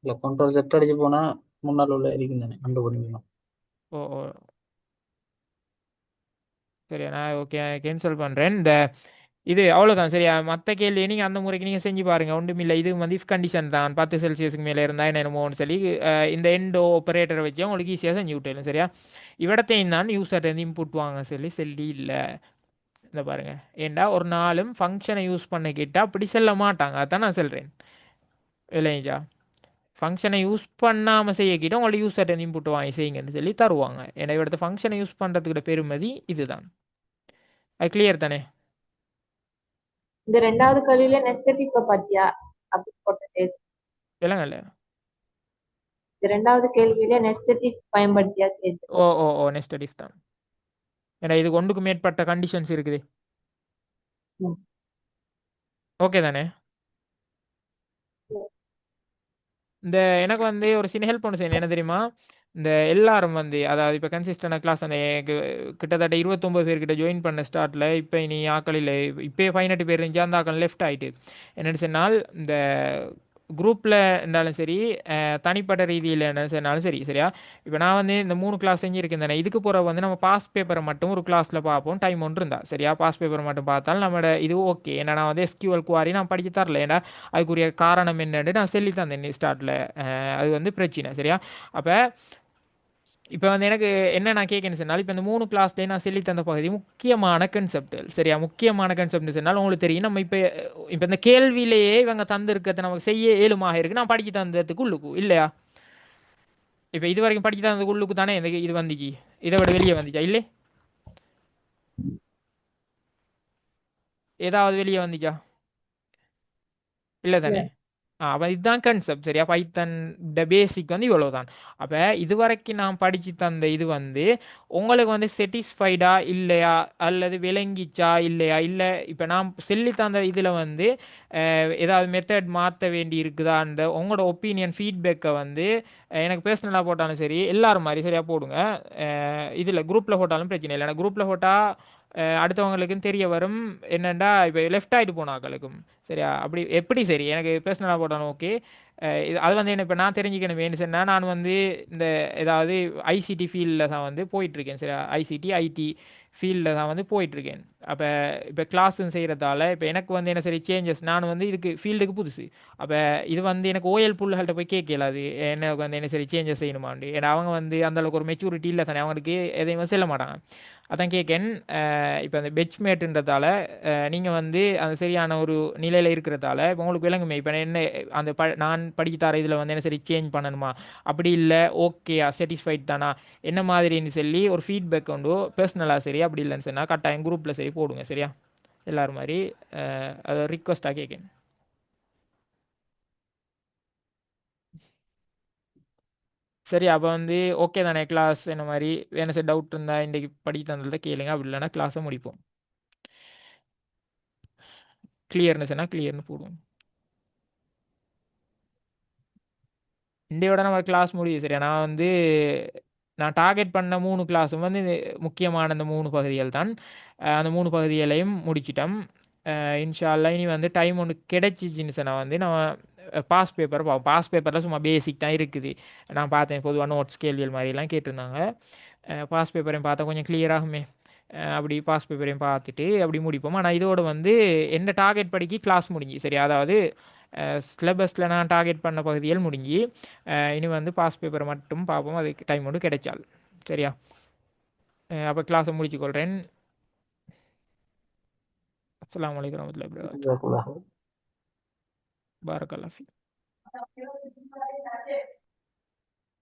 இல்ல கண்ட்ரோல் செட் அடிச்சு போனா முன்னால் உள்ள இருக்கும் தானே கண்டுபிடிக்கணும். ஓ ஓ சரியா, நான் ஓகே கேன்சல் பண்ணுறேன். இந்த இது அவ்வளோதான். சரியா, மற்ற கேள்வி நீங்கள் அந்த முறைக்கு நீங்கள் செஞ்சு பாருங்கள், ஒன்றும் இல்லை. இது வந்து இஃப் கண்டிஷன் தான், 10 செல்சியஸுக்கு மேலே இருந்தால் என்னமோன்னு சொல்லி இந்த எண்டோ ஆப்பரேட்டரை வச்சு உங்களுக்கு ஈஸியாக செஞ்சு விட்டுரும். சரியா, இவிடத்தையும் தான் யூசர்லேருந்து இன்புட் வாங்க சொல்லி இல்லை. இந்த பாருங்க, ஏண்டா ஒரு நாளும் ஃபங்க்ஷனை யூஸ் பண்ணிக்கிட்டால் அப்படி செல்ல மாட்டாங்க. அதான் நான் சொல்கிறேன். இல்லைங்களா, ஃபங்க்ஷனை யூஸ் பண்ணாமல் செய்யக்கிட்ட உங்களோட யூசர்லேருந்து இன்புட் வாங்கி செய்யுங்கன்னு சொல்லி தருவாங்க. ஏன்னா இவிடத்தை ஃபங்க்ஷனை யூஸ் பண்ணுறதுக்கு பெருமதி இதுதான். அது கிளியர் தானே? இந்த ரெண்டாவது கேள்வியில நெஸ்டட் இப்ப பாத்தியா அப்படி போட்ட சேஸ். இல்லைங்கல்ல. இந்த ரெண்டாவது கேள்வியில நெஸ்டட் பயன்படுத்தியா சேர்த்து. ஓ ஓ ஓ நெஸ்டட் இஃப் தான். ஏன்னா இது ஒன்றுக்கு மேற்பட்ட கண்டிஷன்ஸ் இருக்குது. ஓகே தானே? இந்த எனக்கு வந்து ஒரு சின்ன ஹெல்ப் ஒன்று செய்யணும். என்ன தெரியுமா, இந்த எல்லாரும் வந்து அதாவது இப்போ கன்சிஸ்டண்டாக கிளாஸ் அந்த கிட்டத்தட்ட 29 பேர்கிட்ட ஜாயின் பண்ண ஸ்டார்ட்டில் இப்போ நீ ஆக்களில் இப்போயே 18 பேர் இருந்துச்சு அந்த ஆக்கள் லெஃப்ட் ஆகிட்டு என்னென்னு சொன்னால் இந்த குரூப்பில் இருந்தாலும் சரி தனிப்பட்ட ரீதியில் என்ன சொன்னாலும் சரி சரியா இப்போ நான் வந்து இந்த 3 கிளாஸ் செஞ்சுருக்கேன் தானே இதுக்கு போகிற வந்து நம்ம பாஸ் பேப்பரை மட்டும் ஒரு கிளாஸில் பார்ப்போம் டைம் ஒன்று இருந்தா சரியா பாஸ் பேப்பரை மட்டும் பார்த்தாலும் நம்மளோட இது ஓகே ஏன்னா நான் வந்து எஸ்கியூஎல் குவாரி நான் படிக்க தரல ஏன்னா அதுக்குரிய காரணம் என்னன்னு நான் சொல்லி தந்தேன் ஸ்டார்ட்டில் அது வந்து பிரச்சனை சரியா அப்போ இப்போ வந்து எனக்கு என்ன நான் கேட்கணும் சொன்னால் இப்போ இந்த 3 கிளாஸ்லேயே நான் சொல்லி தந்த பகுதி முக்கியமான கன்செப்ட் சரியா முக்கியமான கன்செப்ட்னு சொன்னால் உங்களுக்கு தெரியும் நம்ம இப்போ இந்த கேள்வியிலேயே இவங்க தந்திருக்கிறத நமக்கு செய்ய இயலுமாக இருக்குது நான் படிக்க தந்ததுக்கு உள்ளுக்கு இல்லையா இப்போ இது வரைக்கும் படிக்க தந்ததுக்கு உள்ளுக்கு தானே இந்த இது வந்துச்சு இதை விட வெளியே வந்துச்சா இல்லை ஏதாவது வெளியே வந்துச்சா இல்லை தானே அப்போ இதுதான் கன்செப்ட் சரியா பைத்தன் த பேசிக் வந்து இவ்வளோ தான் அப்போ இது வரைக்கும் நான் படித்து தந்த இது வந்து உங்களுக்கு வந்து செட்டிஸ்ஃபைடா இல்லையா அல்லது விளங்கிச்சா இல்லையா இல்லை இப்போ நான் சொல்லி தந்த இதில் வந்து ஏதாவது மெத்தட் மாற்ற வேண்டி இருக்குதான்ற உங்களோட ஒப்பீனியன் ஃபீட்பேக்கை வந்து எனக்கு பர்சனலாக போட்டாலும் சரி எல்லாரும் மாதிரி சரியாக போடுங்க இதில் குரூப்பில் போட்டாலும் பிரச்சனை இல்லை ஏன்னா குரூப்பில் போட்டால் அடுத்தவங்களுக்கும் தெரிய வரும் என்னென்னா இப்போ லெஃப்ட் ஆகிட்டு போனாக்களுக்கும் சரியா அப்படி எப்படி சரி எனக்கு பர்சனலாக போட்டாலும் ஓகே இது அது வந்து என்ன இப்போ நான் தெரிஞ்சுக்கணும் வேணும் சொன்னால் நான் வந்து இந்த ஏதாவது ஐசிடி ஃபீல்டில் தான் வந்து போயிட்டுருக்கேன் சரியா ஐசிடி ஐடி ஃபீல்டில் தான் வந்து போயிட்டுருக்கேன் அப்போ இப்போ கிளாஸும் செய்கிறதால இப்போ எனக்கு வந்து என்ன சரி சேஞ்சஸ் நான் வந்து இதுக்கு ஃபீல்டுக்கு புதுசு அப்போ இது வந்து எனக்கு ஓஎல் புல்லுகள்கிட்ட போய் கேட்கலாது எனக்கு வந்து என்ன சரி சேஞ்சஸ் செய்யணுமாண்டு ஏன்னா அவங்க வந்து அந்தளவுக்கு ஒரு மெச்சூரிட்டி இல்லை தானே அவங்களுக்கு எதையுமே செல்ல மாட்டாங்க அதான் கேட்கேன் இப்போ அந்த பெட்ச்மேட்டுன்றதால நீங்கள் வந்து அந்த சரியான ஒரு நிலையில் இருக்கிறதால இப்போ உங்களுக்கு விளங்குமே இப்போ என்ன அந்த நான் படிக்க தர இதில் வந்து என்ன சரி சேஞ்ச் பண்ணணுமா அப்படி இல்லை ஓகேயா சாட்டிஸ்ஃபைட் தானா என்ன மாதிரின்னு சொல்லி ஒரு ஃபீட்பேக் உண்டு பர்சனலாக சரி அப்படி இல்லைன்னு சொன்னால் கட்டாயம் குரூப்பில் சரி போடுங்க சரியா எல்லோரும் மாதிரி அதை ரிக்வஸ்ட்டாக கேட்கேன் சரி அப்போ வந்து ஓகே தானே கிளாஸ் என்ன மாதிரி என்ன சார் டவுட் இருந்தால் இன்றைக்கி படிக்க தந்ததை கேளுங்க அப்படி இல்லைன்னா கிளாஸை முடிப்போம் கிளியர்னஸ்னா கிளியர்னு போடுவோம் இன்றையோட நம்ம கிளாஸ் முடியுது சரியா நான் வந்து நான் டார்கெட் பண்ண 3 கிளாஸும் வந்து முக்கியமான அந்த 3 பகுதிகள் தான் அந்த 3 பகுதிகளையும் முடிச்சிட்டோம் இன்ஷா அல்லா இனி வந்து டைம் ஒன்று கிடைச்சிச்சின்னு சொன்னால் வந்து நம்ம பாஸ் பேப்பர் பார்ப்போம் பாஸ் பேப்பரில் சும்மா பேசிக் தான் இருக்குது நான் பார்த்தேன் பொதுவாக நோட்ஸ் கேள்விகள் மாதிரிலாம் கேட்டிருந்தாங்க பாஸ் பேப்பரையும் பார்த்தா கொஞ்சம் கிளியராகுமே அப்படி பாஸ் பேப்பரையும் பார்த்துட்டு அப்படி முடிப்போம் ஆனால் இதோட வந்து என்ன டார்கெட் படிக்கி கிளாஸ் முடிஞ்சு சரி அதாவது சிலபஸில் நான் டார்கெட் பண்ண பகுதிகள் முடிஞ்சு இனி வந்து பாஸ் பேப்பரை மட்டும் பார்ப்போம் அதுக்கு டைம் மட்டும் கிடைச்சால் சரியா அப்போ கிளாஸை முடிச்சுக்கொள்கிறேன் அஸ்ஸலாமு அலைக்கும் வரஹ்மத்துல்லாஹி வபரகாத்துஹு பாரக்கல்லாஹ் ஃபீக்